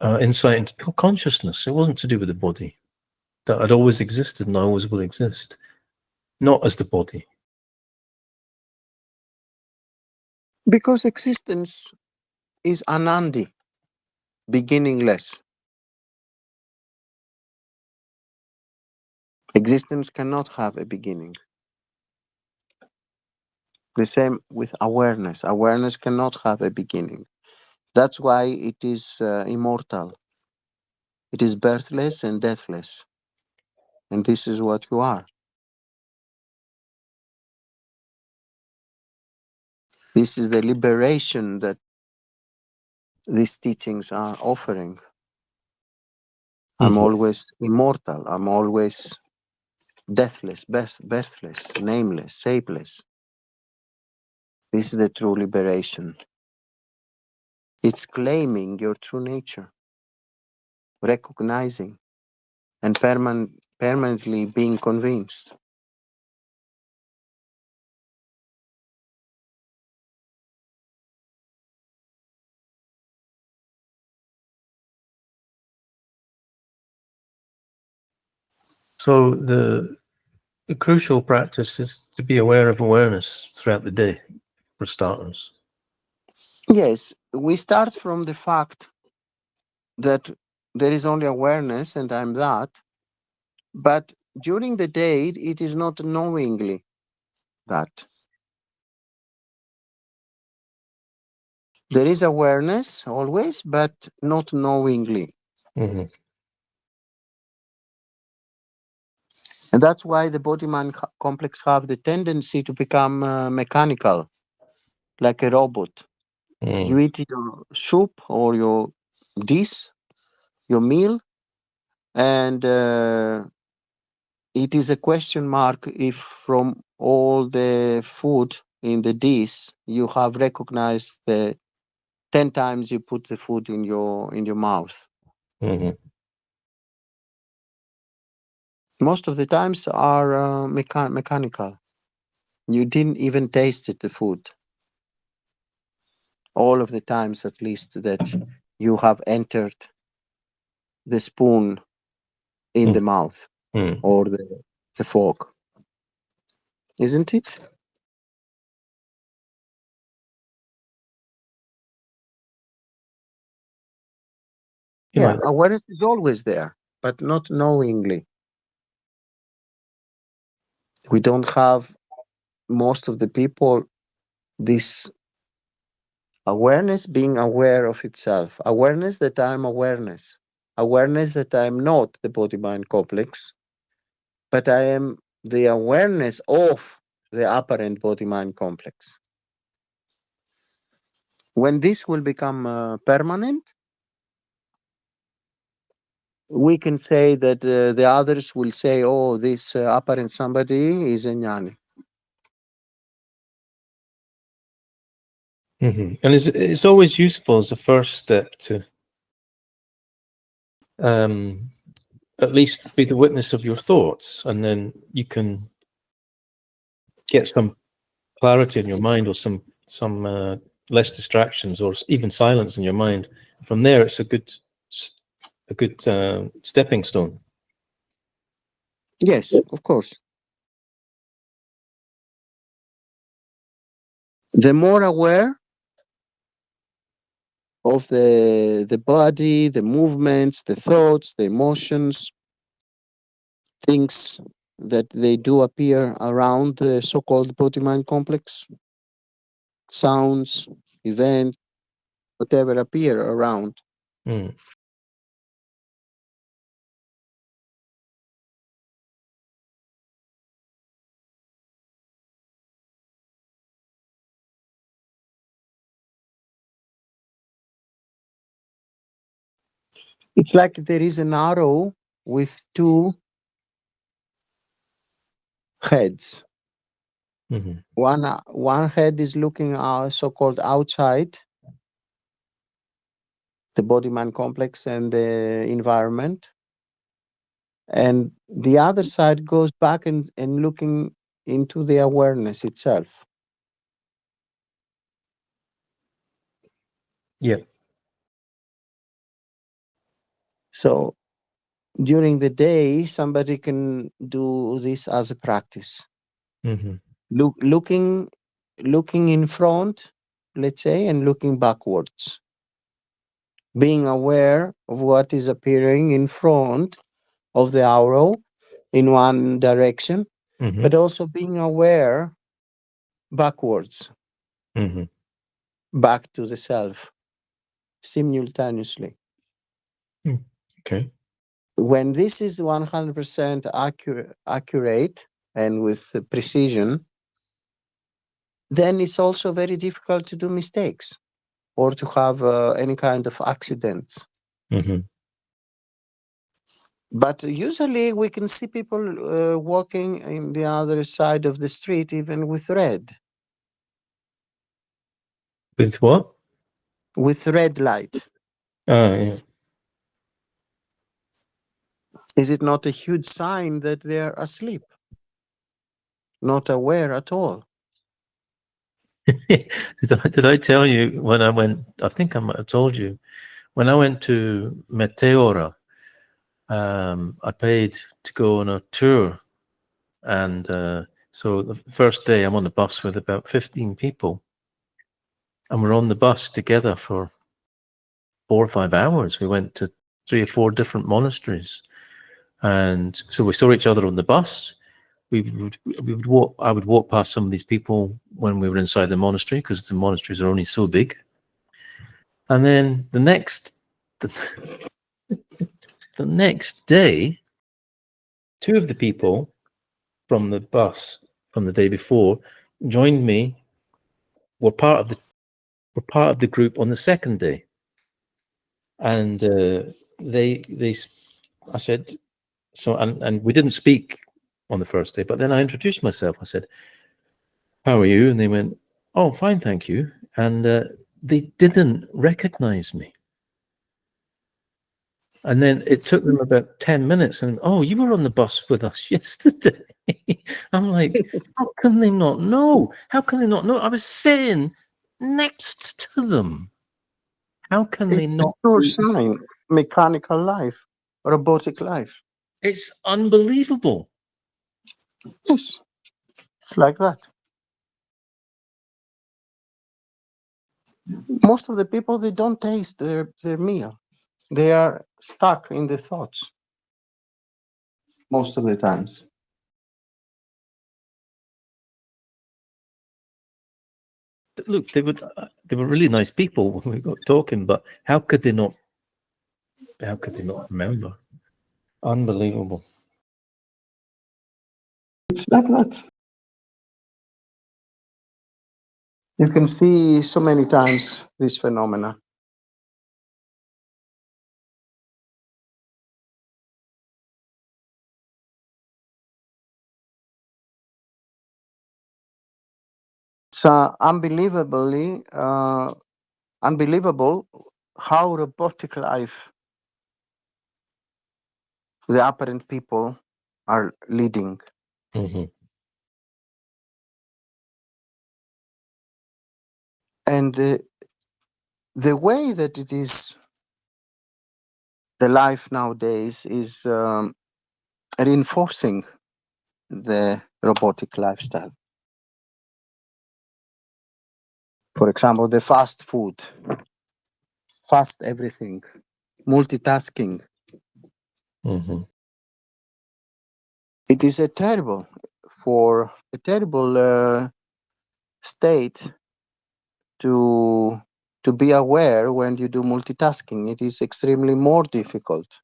insight into consciousness. It wasn't to do with the body. That I'd always existed and I always will exist, not as the body. Because existence is anandi, beginningless. Existence cannot have a beginning. The same with awareness. Awareness cannot have a beginning. That's why it is immortal. It is birthless and deathless. And this is what you are. This is the liberation that these teachings are offering. I'm always immortal. I'm always deathless, birthless, nameless, shapeless. This is the true liberation. It's claiming your true nature, recognizing, and permanently being convinced. So the crucial practice is to be aware of awareness throughout the day, for starters. Yes, we start from the fact that there is only awareness and I'm that, but during the day it is not knowingly that. There is awareness always, but not knowingly. And that's why the body-mind complex have the tendency to become mechanical, like a robot. You eat your soup or your dish, your meal, and it is a question mark if from all the food in the dish you have recognized the 10 times you put the food in your mouth. Most of the times are mechanical. You didn't even taste it, the food. All of the times, at least, that you have entered the spoon in the mouth or the fork. Isn't it? Yeah, awareness is always there, but not knowingly. We don't have, most of the people, this awareness being aware of itself. Awareness that I'm awareness. Awareness that I'm not the body-mind complex, but I am the awareness of the apparent body-mind complex. When this will become permanent, we can say that the others will say, oh, this apparent somebody is a jnani. And it's always useful as a first step to at least be the witness of your thoughts, and then you can get some clarity in your mind, or some less distractions, or even silence in your mind. From there, it's a good stepping stone. Yes, of course. The more aware of the body, the movements, the thoughts, the emotions, things that they do appear around the so-called body-mind complex, sounds, events, whatever appear around. Mm. It's like there is an arrow with two heads. Mm-hmm. One head is looking so-called outside the body-mind complex and the environment, and the other side goes back and looking into the awareness itself. Yeah. So during the day, somebody can do this as a practice. Mm-hmm. Looking in front, let's say, and looking backwards. Being aware of what is appearing in front of the arrow in one direction, Mm-hmm. but also being aware backwards, Mm-hmm. back to the self, simultaneously. Okay. When this is 100% accurate and with precision, then it's also very difficult to do mistakes or to have any kind of accidents. Mm-hmm. But usually we can see people walking in the other side of the street, even with red. With what? With red light. Yeah. Is it not a huge sign that they're asleep? Not aware at all? Did I tell you when I went? I think I might have told you when I went to Meteora. I paid to go on a tour, and so the first day I'm on the bus with about 15 people, and we're on the bus together for 4 or 5 hours. We went to 3 or 4 different monasteries, and so we saw each other on the bus. We would walk. I would walk past some of these people when we were inside the monastery, because the monasteries are only so big. And then the next day, 2 of the people from the bus from the day before joined me. Were part of the group on the second day, and I said so, and we didn't speak on the first day. But then I introduced myself. I said, "How are you?" And they went, "Oh, fine, thank you." And they didn't recognize me. And then it took them about 10 minutes, and, "Oh, you were on the bus with us yesterday." I'm like, how can they not know? How can they not know? I was sitting next to them. How can they not? Pure sign, mechanical life, robotic life. It's unbelievable. Yes, it's like that. Most of the people, they don't taste their meal. They are stuck in the thoughts most of the times. Look, they were really nice people when we got talking, but how could they not remember? Unbelievable. It's like that. You can see so many times this phenomena. It's unbelievable how robotic life the apparent people are leading. Mm-hmm. And the way that it is, the life nowadays is reinforcing the robotic lifestyle. For example, the fast food, fast everything, multitasking. Mm-hmm. It is a terrible state to be aware when you do multitasking. It is extremely more difficult.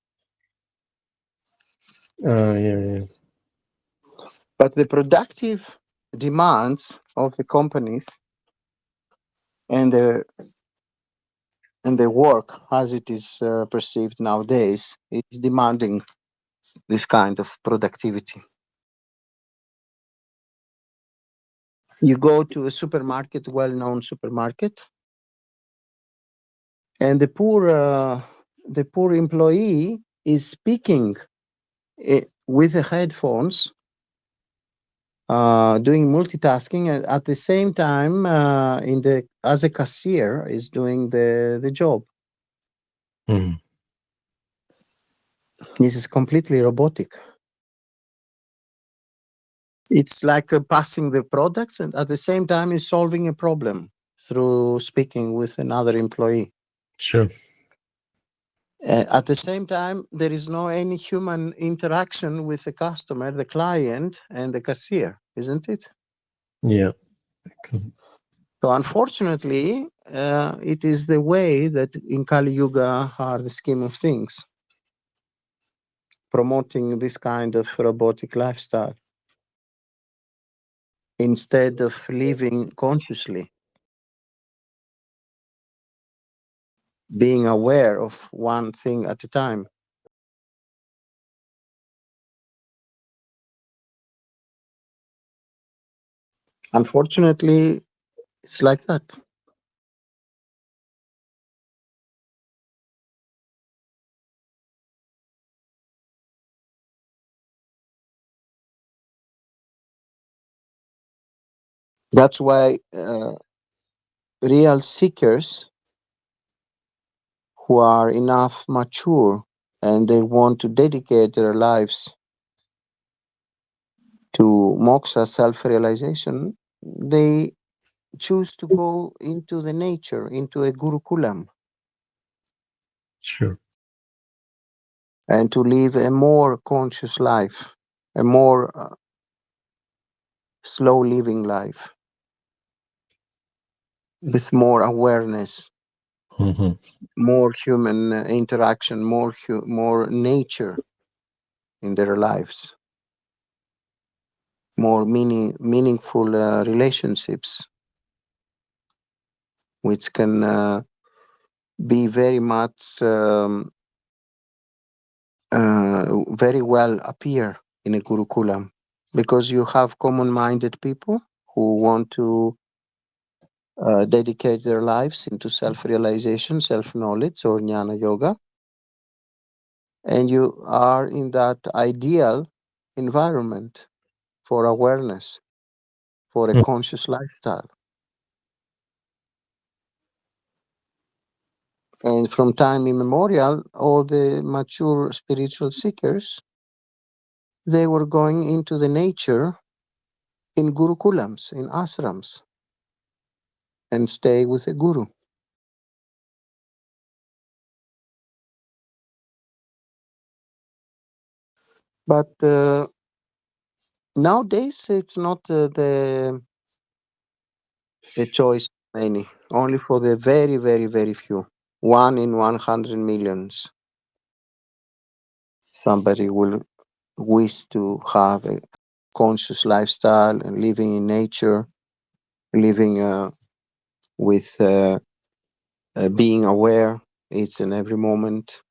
Yeah. But the productive demands of the companies and the work as it is perceived nowadays is demanding this kind of productivity. You go to a supermarket, well-known supermarket, and the poor employee is speaking with the headphones, doing multitasking, and at the same time, as a cashier, is doing the job. Mm-hmm. This is completely robotic. It's like passing the products, and at the same time, is solving a problem through speaking with another employee. Sure. At the same time, there is no any human interaction with the customer, the client, and the cashier, isn't it? Yeah. So unfortunately, it is the way that in Kali Yuga are the scheme of things, promoting this kind of robotic lifestyle instead of living consciously, being aware of one thing at a time. Unfortunately, it's like that. That's why real seekers who are enough mature and they want to dedicate their lives to moksha, self-realization, they choose to go into the nature, into a gurukulam, Sure. and to live a more conscious life, a more slow living life, with more awareness, Mm-hmm. more human interaction, more nature in their lives, more meaningful relationships, which can be very much very well appear in a gurukulam, because you have common-minded people who want to dedicate their lives into self-realization, self-knowledge, or jnana yoga, and you are in that ideal environment for awareness, for a conscious lifestyle. And from time immemorial, all the mature spiritual seekers, they were going into the nature in gurukulams, in ashrams, and stay with a guru. But nowadays, it's not the choice of many, only for the very, very, very few. 1 in 100 millions. Somebody will wish to have a conscious lifestyle and living in nature, living with being aware each and every moment,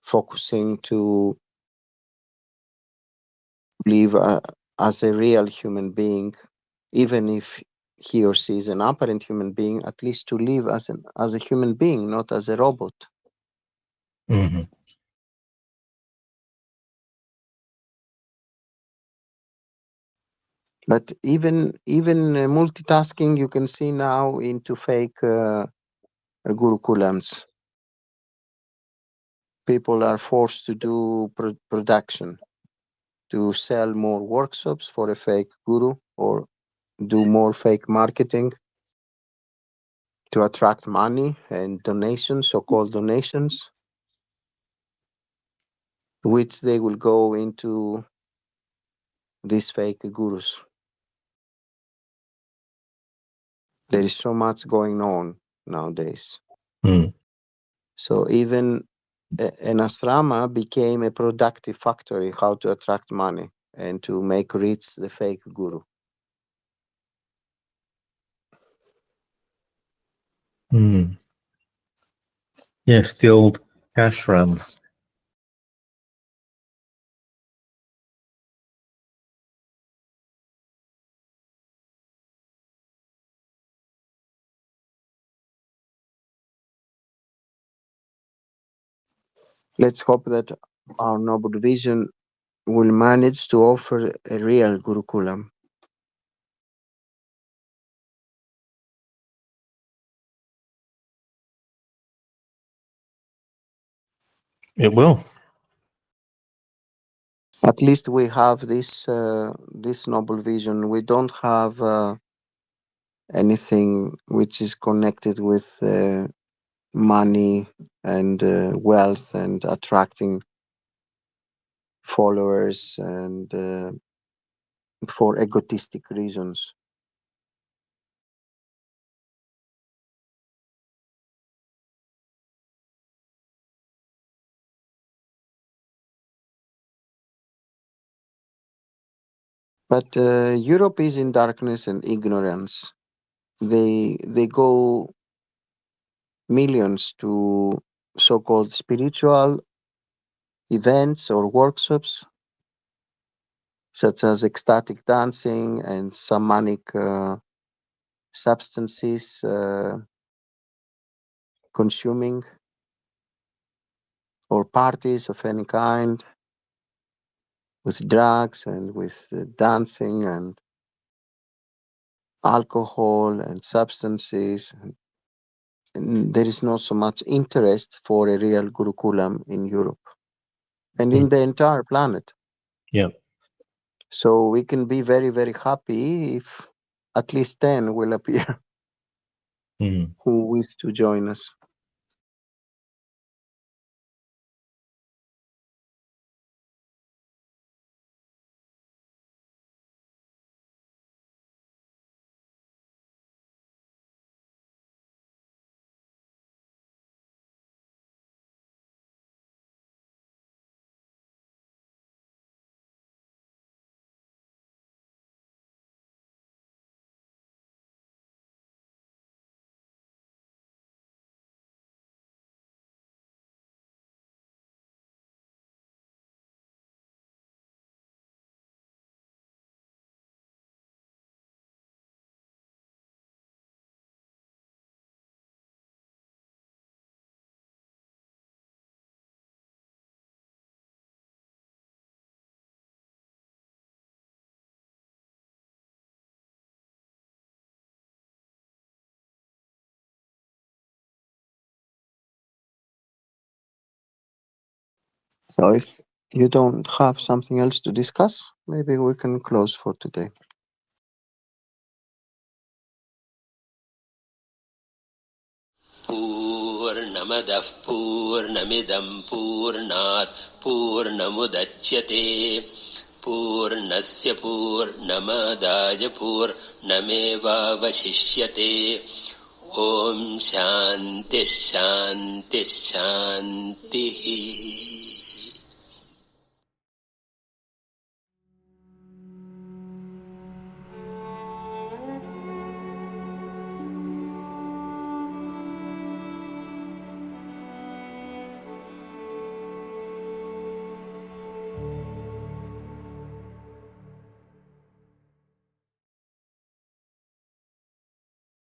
focusing to live as a real human being, even if he or she is an apparent human being, at least to live as a human being, not as a robot. Mm-hmm. But even multitasking, you can see now into fake gurukulams. People are forced to do production, to sell more workshops for a fake guru, or do more fake marketing to attract money and donations, so-called donations, which they will go into these fake gurus. There is so much going on nowadays. Mm. So even an asrama became a productive factory, how to attract money and to make rich the fake guru. Mm. Yes, the old ashram. Let's hope that our noble vision will manage to offer a real gurukulam. It will. At least we have this noble vision. We don't have anything which is connected with money and wealth and attracting followers and for egotistic reasons. But Europe is in darkness and ignorance. They go millions to so-called spiritual events or workshops, such as ecstatic dancing and shamanic substances consuming, or parties of any kind with drugs and with dancing and alcohol and substances. And there is not so much interest for a real gurukulam in Europe and in the entire planet. Yeah. So we can be very, very happy if at least 10 will appear who wish to join us. So if you don't have something else to discuss, maybe we can close for today. पूर्णमदः पूर्णमिदं पूर्णात् पूर्णमुदच्यते पूर्णस्य पूर्णमादाय पूर्णमेवावशिष्यते ॐ शान्तिः शान्तिः शान्तिः